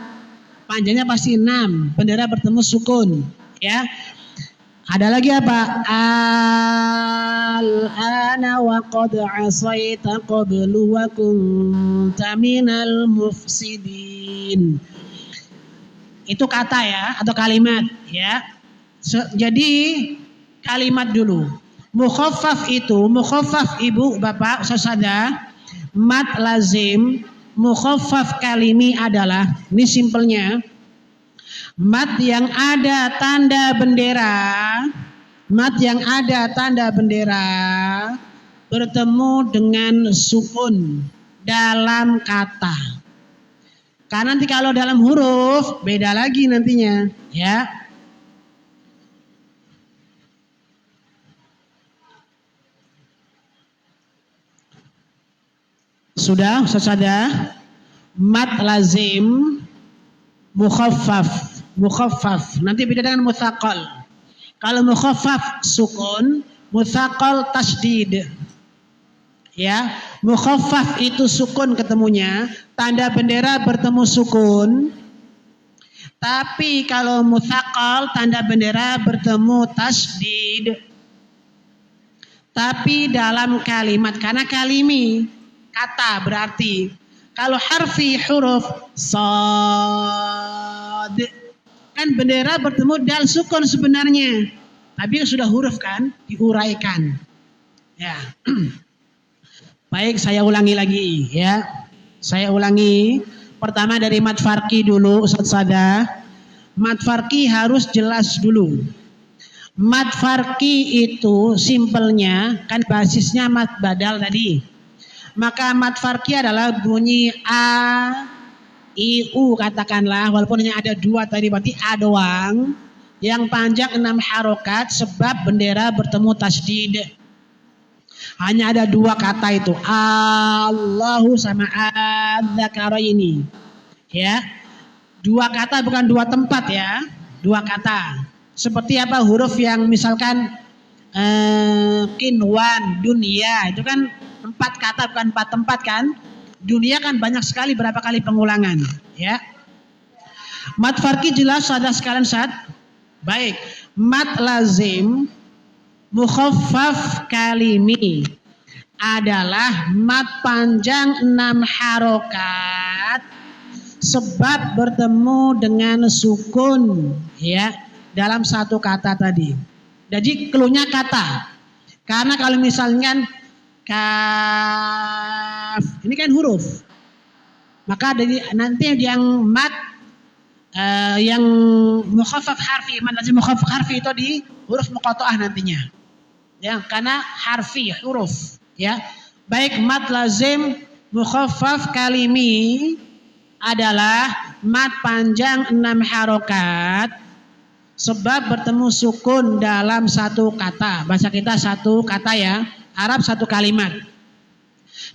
panjangnya pasti 6, bendera bertemu sukun, ya. Ada lagi apa? Al-ana wa qad asaita qablu wa kunta minal mufsidin. itu kata ya atau kalimat ya. Jadi kalimat dulu. Mukhaffaf itu, mukhaffaf ibu, bapak, sesada, mad lazim, mukhaffaf kalimi adalah, ini simpelnya, mad yang ada tanda bendera, mad yang ada tanda bendera bertemu dengan sukun dalam kata. Karena nanti kalau dalam huruf beda lagi nantinya, ya. Sudah, sesada, mad lazim, mukhaffaf, mukhaffaf. Nanti beda dengan mutsaqqal. Kalau mukhaffaf sukun, mutsaqqal tasdid. Ya, mukhaffaf itu sukun ketemunya, tanda bendera bertemu sukun. Tapi kalau mutsaqqal tanda bendera bertemu tasdid. Tapi dalam kalimat, karena kalimi kata berarti. Kalau harfi huruf sad, kan bendera bertemu dal sukun sebenarnya, tapi sudah huruf kan diuraikan. Ya. Baik, saya ulangi lagi ya. Saya ulangi. Pertama dari mad farqi dulu, Ustaz Sada. Mad farqi harus jelas dulu. Mad farqi itu simpelnya kan basisnya mad badal tadi. Maka mad farqi adalah bunyi a, i, u katakanlah, walaupun hanya ada 2 tadi berarti a doang. Yang panjang 6 harokat sebab bendera bertemu tasdid. Hanya ada 2 kata itu, Allahu sama adzakara ini. Ya. 2 kata bukan 2 tempat ya. 2 kata. Seperti apa huruf yang misalkan kinwan, dunia itu kan 4 kata bukan 4 tempat kan. Dunia kan banyak sekali berapa kali pengulangan ya. Mad farqi jelas ada sekalian saat. Baik, mad lazim mukhaffaf kalimi adalah mad panjang 6 harokat sebab bertemu dengan sukun ya dalam satu kata tadi. Jadi keluhnya kata. Karena kalau misalnya kaf, ini kan huruf. Maka dari nanti yang mad yang mukhaffaf harfi, mad lazim mukhaffaf harfi itu di huruf muqatta'ah nantinya. Ya, karena harfi huruf, ya. Baik, mad lazim mukhaffaf kalimi adalah mad panjang 6 harokat sebab bertemu sukun dalam satu kata. Bahasa kita satu kata ya. Arab satu kalimat.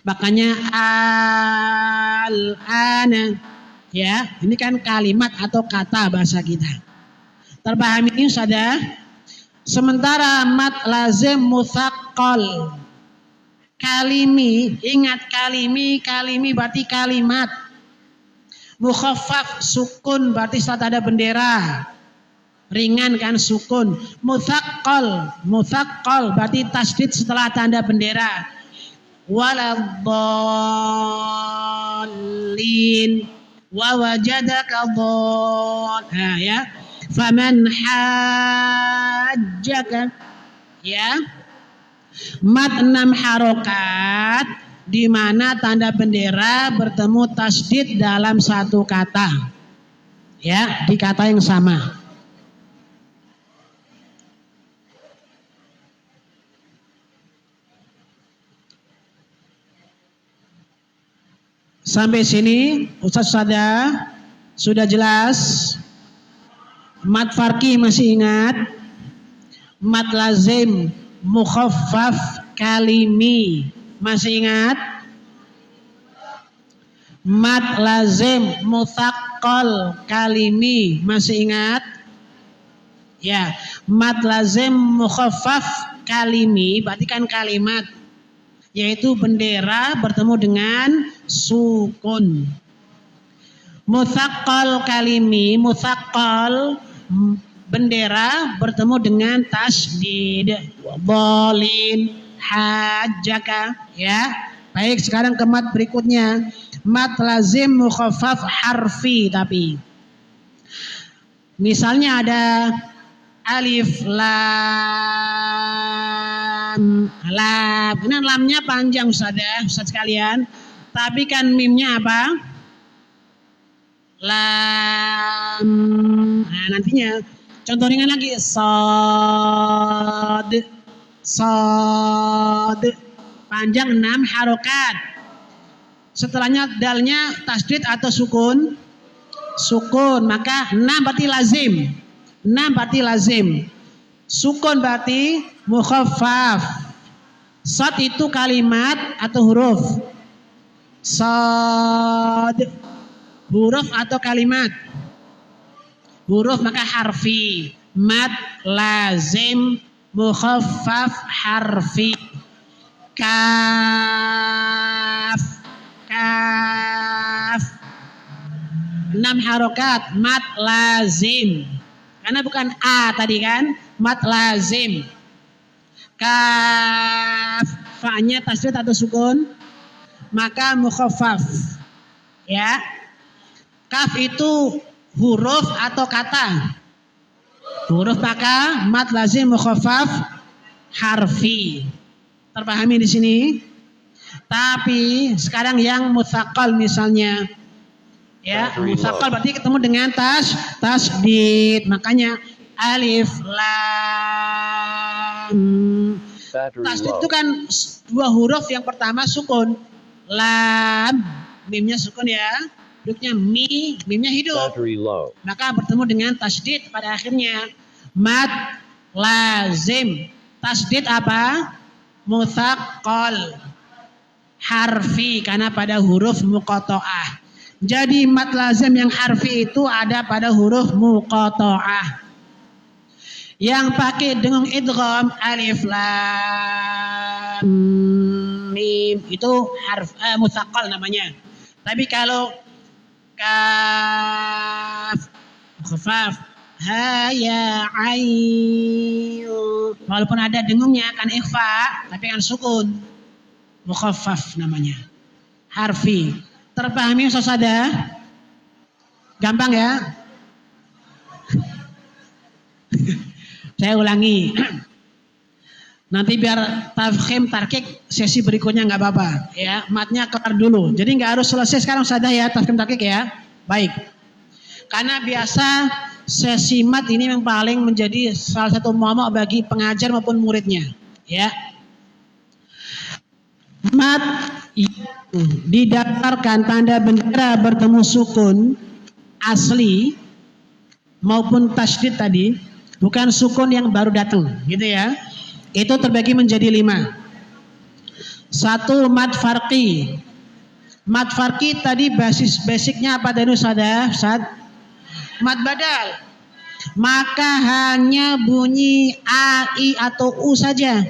Makanya al-ana ya, ini kan kalimat atau kata bahasa kita. Terpahami ini saja. Sementara mad lazim mutsaqqal kalimi, ingat kalimi berarti kalimat. Mukhaffaf sukun berarti saat ada bendera. Ringan kan sukun. Mutsaqqal berarti tasdid setelah tanda bendera. Waladdallin wa wajadaka dhal. Nah ya. Faman hajjaka ya. Mad 6 harokat di mana tanda bendera bertemu tasdid dalam satu kata. Ya, di kata yang sama. Sampai sini Ustaz Sada sudah jelas. Mad farqi masih ingat? Mad lazim mukhaffaf kalimi masih ingat? Mad lazim mutsaqqal kalimi masih ingat? Ya, mad lazim mukhaffaf kalimi berarti kan kalimat, yaitu bendera bertemu dengan sukun. Mutsaqqal kalimi, mutsaqqal bendera bertemu dengan tasdid. Dhalin hajjaka ya. Baik, sekarang ke mad berikutnya. Mad lazim mukhaffaf harfi tapi Misalnya ada alif lam lam. Ini lamnya panjang Ustaz sekalian. Tapi kan mimnya apa? Lam. Nah, nantinya contoh ringan lagi sad. Sad. Panjang 6 harokat. Setelahnya dalnya tasdid atau sukun? Sukun, maka 6 berarti lazim. 6 berarti lazim. Sukun berarti mukhaffaf. Sad itu kalimat atau huruf? Sad. Huruf atau kalimat? Huruf maka harfi. Mad lazim mukhaffaf harfi. Kaf. Kaf. 6 harokat, mad lazim. Karena bukan A tadi kan, mad lazim. Kaf, fa-nya tasdid atau sukun, maka mukhaffaf. Ya. Kaf itu huruf atau kata? Huruf maka mad lazim mukhaffaf harfi. Terpahami di sini? Tapi sekarang yang mutsaqqal misalnya, ya, mutsaqqal berarti ketemu dengan tasdid. Makanya alif lam. Tasdid itu kan 2 huruf, yang pertama sukun. Lam, mimnya sukun ya. Hidupnya mimnya hidup. Maka bertemu dengan tasdid pada akhirnya. Mad lazim. Tasdid apa? Mutsaqqal. Harfi karena pada huruf muqatta'ah. Jadi mad lazim yang harfi itu ada pada huruf muqatta'ah. Yang pakai dengung idgham alif lam mim itu harf mutsaqqal namanya. Tapi kalau kaf khafaf ha ya ain walaupun ada dengungnya kan ikhfa tapi kan sukun, mukhaffaf namanya, harfi. Terpahami Ustaz ada? Gampang ya? Saya ulangi. Nanti biar tafkhim tarkik sesi berikutnya nggak apa-apa ya. Matnya kelar dulu. Jadi nggak harus selesai sekarang Ustaz ya tafkhim tarkik ya. Baik. Karena biasa sesi mat ini yang paling menjadi salah satu momok bagi pengajar maupun muridnya ya. Mat didaftarkan tanda bendera bertemu sukun asli maupun tasydid tadi, bukan sukun yang baru datang gitu ya. Itu terbagi menjadi 5. 1 mad farqi. Mad farqi tadi basicnya apa tadi Ustaz? Mad badal. Maka hanya bunyi a, i atau u saja.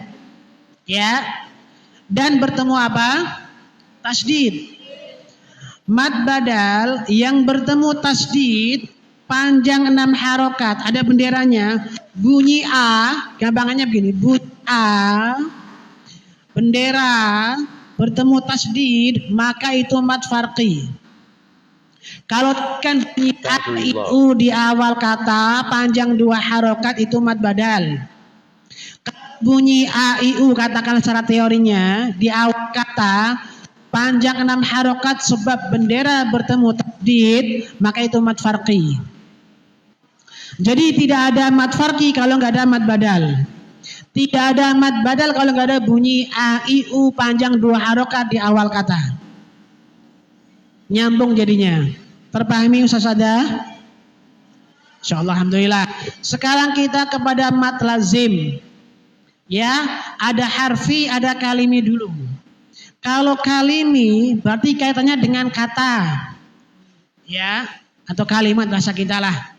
Ya. Dan bertemu apa? Tasdid. Mad badal yang bertemu tasdid panjang 6 harokat, ada benderanya, bunyi A, gampangannya begini, bunyi A, bendera, bertemu tasdid, maka itu mad farqi. Kalau kan bunyi A, I, U di awal kata, panjang 2 harokat, itu mad badal. Bunyi A, I, U, katakan secara teorinya, di awal kata, panjang 6 harokat sebab bendera bertemu tasdid, maka itu mad farqi. Jadi tidak ada mad farqi kalau nggak ada mad badal. Tidak ada mad badal kalau nggak ada bunyi a, i, u panjang 2 harokat di awal kata. Nyambung jadinya. Terpahami Ustaz ada? Insyaallah alhamdulillah. Sekarang kita kepada mad lazim. Ya, ada harfi, ada kalimi dulu. Kalau kalimi berarti kaitannya dengan kata. Ya, atau kalimat bahasa kita lah.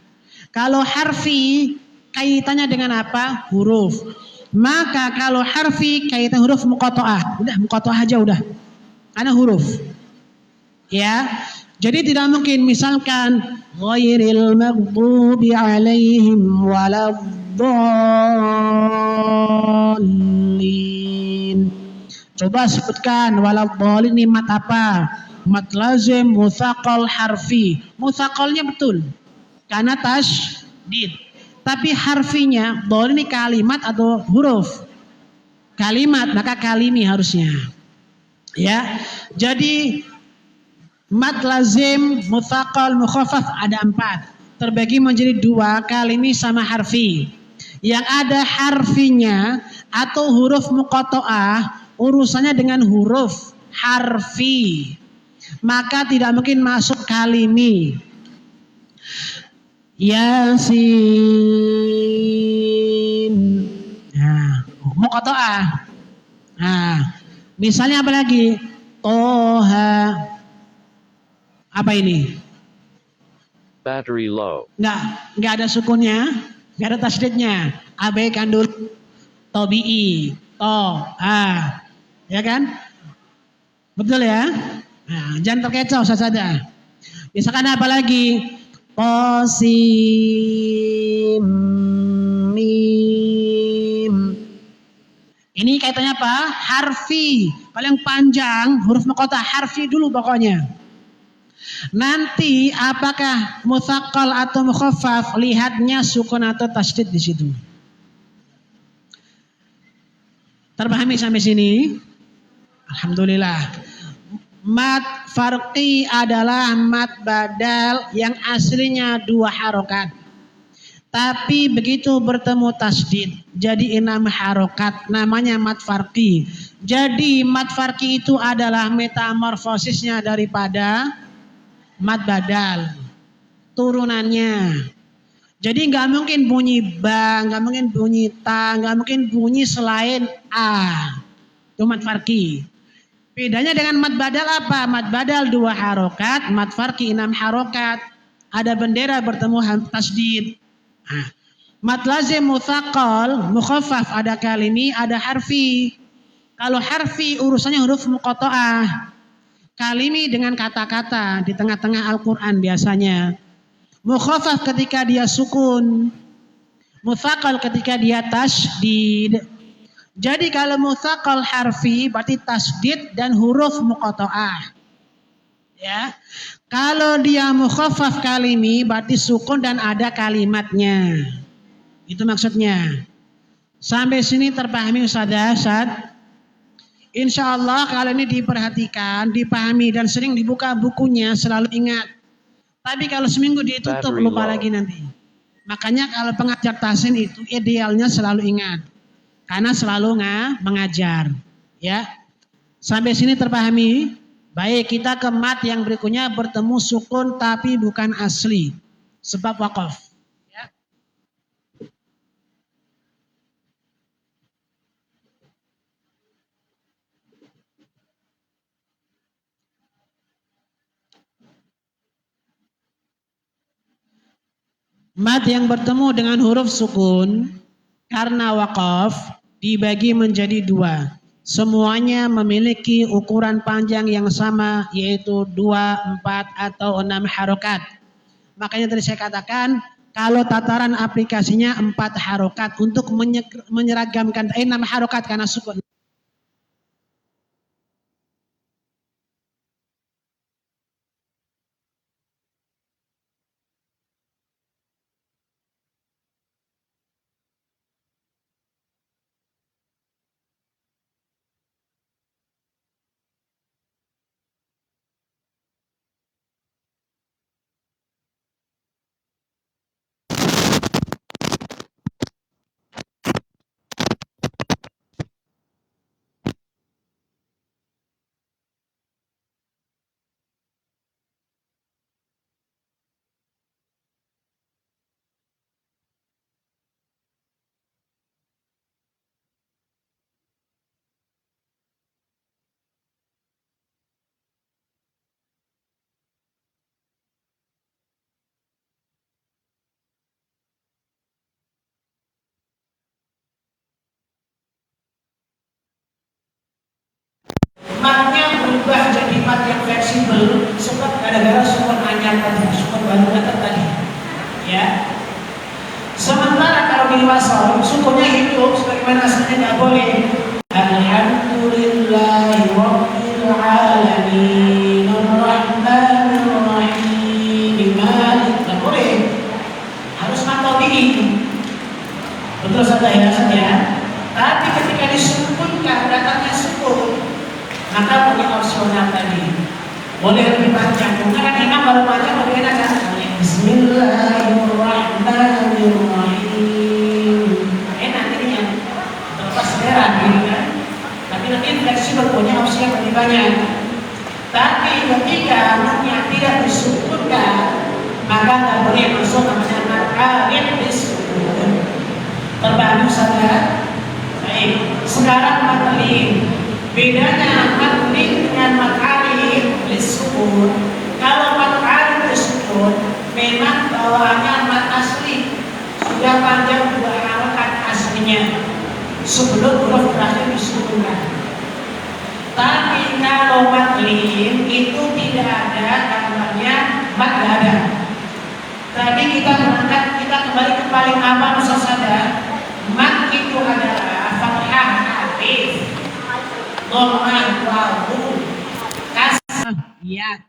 Kalau harfi kaitannya dengan apa? Huruf. Maka kalau harfi kaitan huruf muqatta'ah. Udah muqatta'ah aja udah. Karena huruf. Ya. Jadi tidak mungkin misalkan ghairil maghdubi alaihim waladdallin. Coba sebutkan waladdallin ini mat apa? Mat lazim mutsaqqal harfi. Mutsaqqalnya betul. Karena tasdid. Tapi harfinya, dol ini kalimat atau huruf? Kalimat, maka kalimi harusnya. Ya, jadi mad lazim, mutsaqal, mukhaffaf ada 4. Terbagi menjadi 2, kalimi sama harfi. Yang ada harfinya atau huruf muqatta'ah urusannya dengan huruf harfi, maka tidak mungkin masuk kalimi. Yasin. Nah, muqatta'ah. Nah, misalnya apa lagi? Toha. Apa ini? Battery low. Nggak ada sukunnya, nggak ada tasdidnya. Abaikan dulu. Tobi'i, ya kan? Betul ya? Nah, jangan terkecoh saja. Misalkan apa lagi? Qasim mim. Ini kaitannya apa? Harfi. Paling panjang huruf muqatta'ah harfi dulu pokoknya. Nanti apakah mutsaqqal atau mukhaffaf, lihatnya sukun atau tasdid di situ. Terpahami sampai sini? Alhamdulillah. Mad farqi adalah mad badal yang aslinya 2 harokat. Tapi begitu bertemu tasdid jadi 6 harokat, namanya mad farqi. Jadi mad farqi itu adalah metamorfosisnya daripada mad badal, turunannya. Jadi nggak mungkin bunyi ba, nggak mungkin bunyi ta, nggak mungkin bunyi selain a. Itu mad farqi. Bedanya dengan mad badal apa? Mad badal 2 harokat, mad farqi 6 harokat. Ada bendera bertemu tasdid. Nah, mad lazim mutsaqal, mukhaffaf ada kalimi, ada harfi. Kalau harfi urusannya huruf muqatta'ah. Kalimi dengan kata-kata di tengah-tengah Al-Quran biasanya. Mukhaffaf ketika dia sukun. Mutsaqal ketika dia tasdid. Jadi kalau mutsaqal harfi berarti tasdid dan huruf muqatta'ah. Ya. Kalau dia mukhaffaf kalimi berarti sukun dan ada kalimatnya. Itu maksudnya. Sampai sini terpahami Ustazah Sad? Insya Allah kalau ini diperhatikan, dipahami dan sering dibuka bukunya selalu ingat. Tapi kalau seminggu ditutup lupa lagi nanti. Makanya kalau pengajar tahsin itu idealnya selalu ingat. Karena selalu mengajar. Ya. Sampai sini terpahami? Baik, kita ke mat yang berikutnya bertemu sukun tapi bukan asli. Sebab waqaf. Ya. Mat yang bertemu dengan huruf sukun karena waqaf dibagi menjadi 2. Semuanya memiliki ukuran panjang yang sama, yaitu 2, 4 atau 6 harokat. Makanya tadi saya katakan kalau tataran aplikasinya 4 harokat untuk menyeragamkan 6 harokat karena sukun. Matnya berubah jadi mat yang fleksibel sebab gara-gara sukun anyar tadi, sukun baru tadi. Ya. Sementara kalau di wasal sukunnya hidup sebagaimana aslinya tidak boleh. Alhamdulillahi rabbil alamin arrahmanir rahim malik. Tidak boleh. Harus mat tabi. saja, tapi ketika disukunkan datangnya sukun, maka punya opsional tadi. Boleh lebih panjang, karena imam baru panjang lebih enak kan? Bismillahirrahmanirrahim. Enak ini yang terlepas selera gini kan. Tapi nanti fleksibel punya opsi yang lebih banyak. Tapi ketika maknya tidak disukunkan, maka nggak boleh masuk namanya makarim disukun. Terbantu saja. Baik, sekarang matlin. Bedanya matlin dengan makarim disukun. Kalau makarim disukun, memang bawaannya mat asli, sudah panjang 2 harokat aslinya sebelum huruf terakhir disukunkan. Tapi kalau matlin itu tidak ada gambarnya mat nggak ada. Tadi kita kembali ke paling awal saja. Mat itu adalah fathah alif, dhammah wawu, kasrah ya.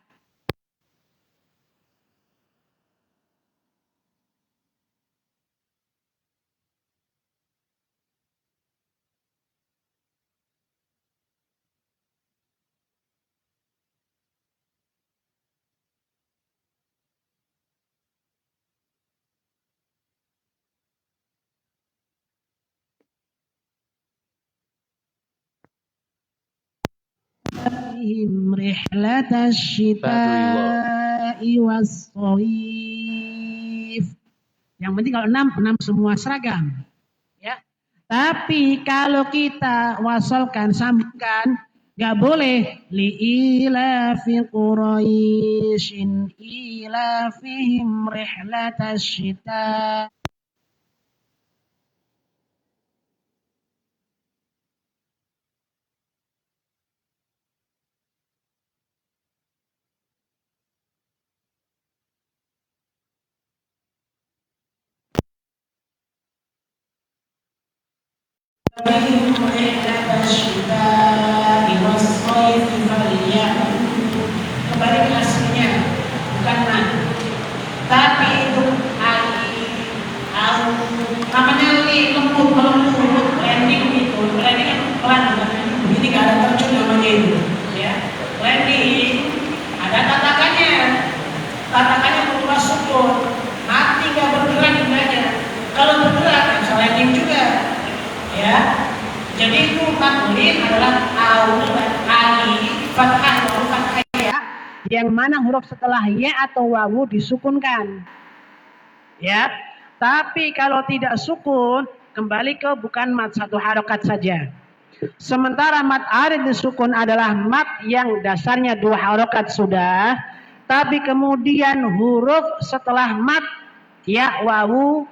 Rihlatas syita'i was-shayf. Yang penting kalau 6 semua seragam. Ya. Tapi kalau kita wasalkan, sambungkan, nggak boleh li'ilafi quraisyin ilafihim rihlatas syita. Kembali ke aslinya, bukan man. Tapi itu namanya lembut, landing itu, landing yang pelan, ini nggak ada terjun namanya itu, ya. Landing ada tatakannya berupa sukun, mati nggak bergerak indahnya. Kalau bergerak bisa landing juga, ya. Jadi itu matlin adalah fathah ya, yang mana huruf setelah ya atau wawu disukunkan. Ya. Tapi kalau tidak sukun, kembali ke bukan mat, 1 harokat saja. Sementara mat arid disukun adalah mat yang dasarnya 2 harokat sudah, tapi kemudian huruf setelah mat ya, wawu,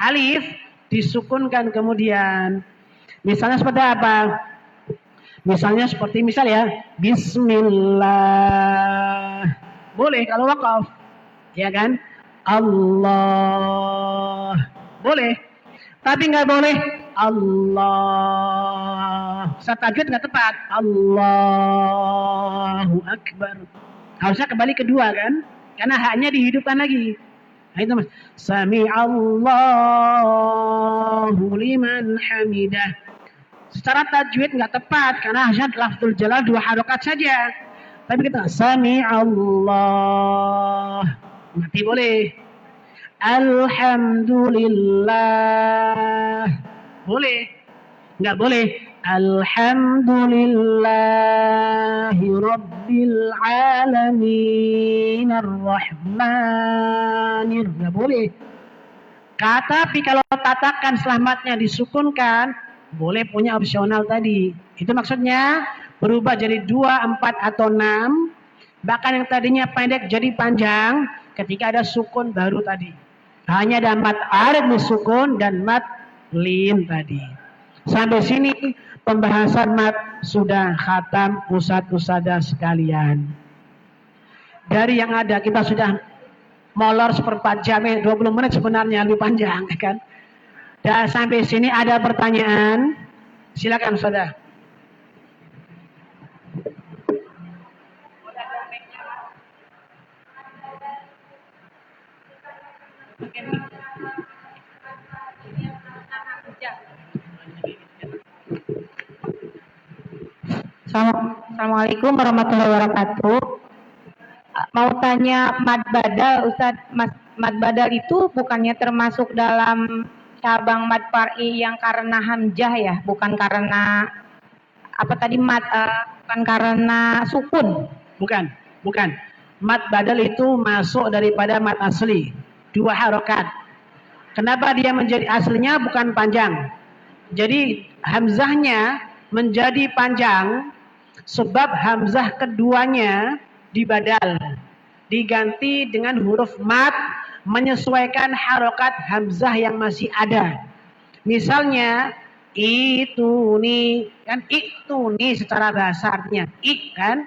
alif disukunkan kemudian. Misalnya seperti apa? Misalnya seperti ya, Bismillah. Boleh kalau wakaf, ya kan? Allah. Boleh. Tapi nggak boleh Allah. Saat tajwid nggak tepat. Allahu Akbar. Harusnya kembali kedua kan? Karena haknya dihidupkan lagi. Nah itu mas. Sami'allahu liman hamidah. Secara tajwid nggak tepat karena hanya lafzul jalal 2 harokat saja. Tapi kita Sami'allah. Mati boleh. Alhamdulillah. Boleh. Nggak boleh. Alhamdulillahi Rabbil Alamin Ar-Rahmanir. Nggak boleh. Tapi kalau tatakan selamatnya disukunkan, boleh punya opsional tadi. Itu maksudnya berubah jadi 2, 4 atau 6. Bahkan yang tadinya pendek jadi panjang ketika ada sukun baru tadi. Hanya ada mat arid sukun dan mat lin tadi. Sampai sini pembahasan mat sudah khatam ustadz-ustadzah sekalian. Dari yang ada kita sudah molor 1/4 jam, 20 menit sebenarnya lebih panjang kan. Dan sampai sini ada pertanyaan? Silakan saudara. Assalamualaikum warahmatullahi wabarakatuh. Mau tanya mad badal, Ustaz. Mad badal itu bukannya termasuk dalam cabang mad far'i yang karena hamzah ya, bukan karena apa tadi bukan karena sukun. Bukan. Mad badal itu masuk daripada mad asli, 2 harokat. Kenapa dia menjadi aslinya bukan panjang? Jadi hamzahnya menjadi panjang sebab hamzah keduanya dibadal, diganti dengan huruf mad menyesuaikan harokat hamzah yang masih ada. Misalnya itu nih kan, itu nih secara bahasa artinya kan,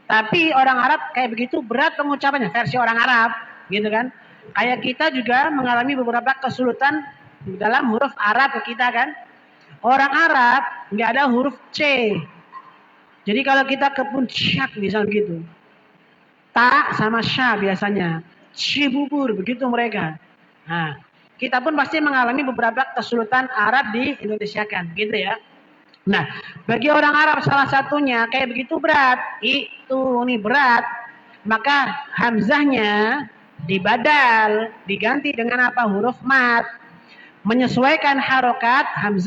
tapi orang Arab kayak begitu berat pengucapannya, versi orang Arab gitu kan. Kayak kita juga mengalami beberapa kesulitan dalam huruf Arab ke kita kan. Orang Arab nggak ada huruf C. Jadi kalau kita ke puncak misal gitu, ta sama sya biasanya, cibubur begitu mereka. Nah, kita pun pasti mengalami beberapa kesulitan Arab di Indonesia kan, gitu ya. Nah, bagi orang Arab salah satunya kayak begitu berat, itu nih berat, maka hamzahnya dibadal, diganti dengan apa? Huruf mad, menyesuaikan harokat hamzah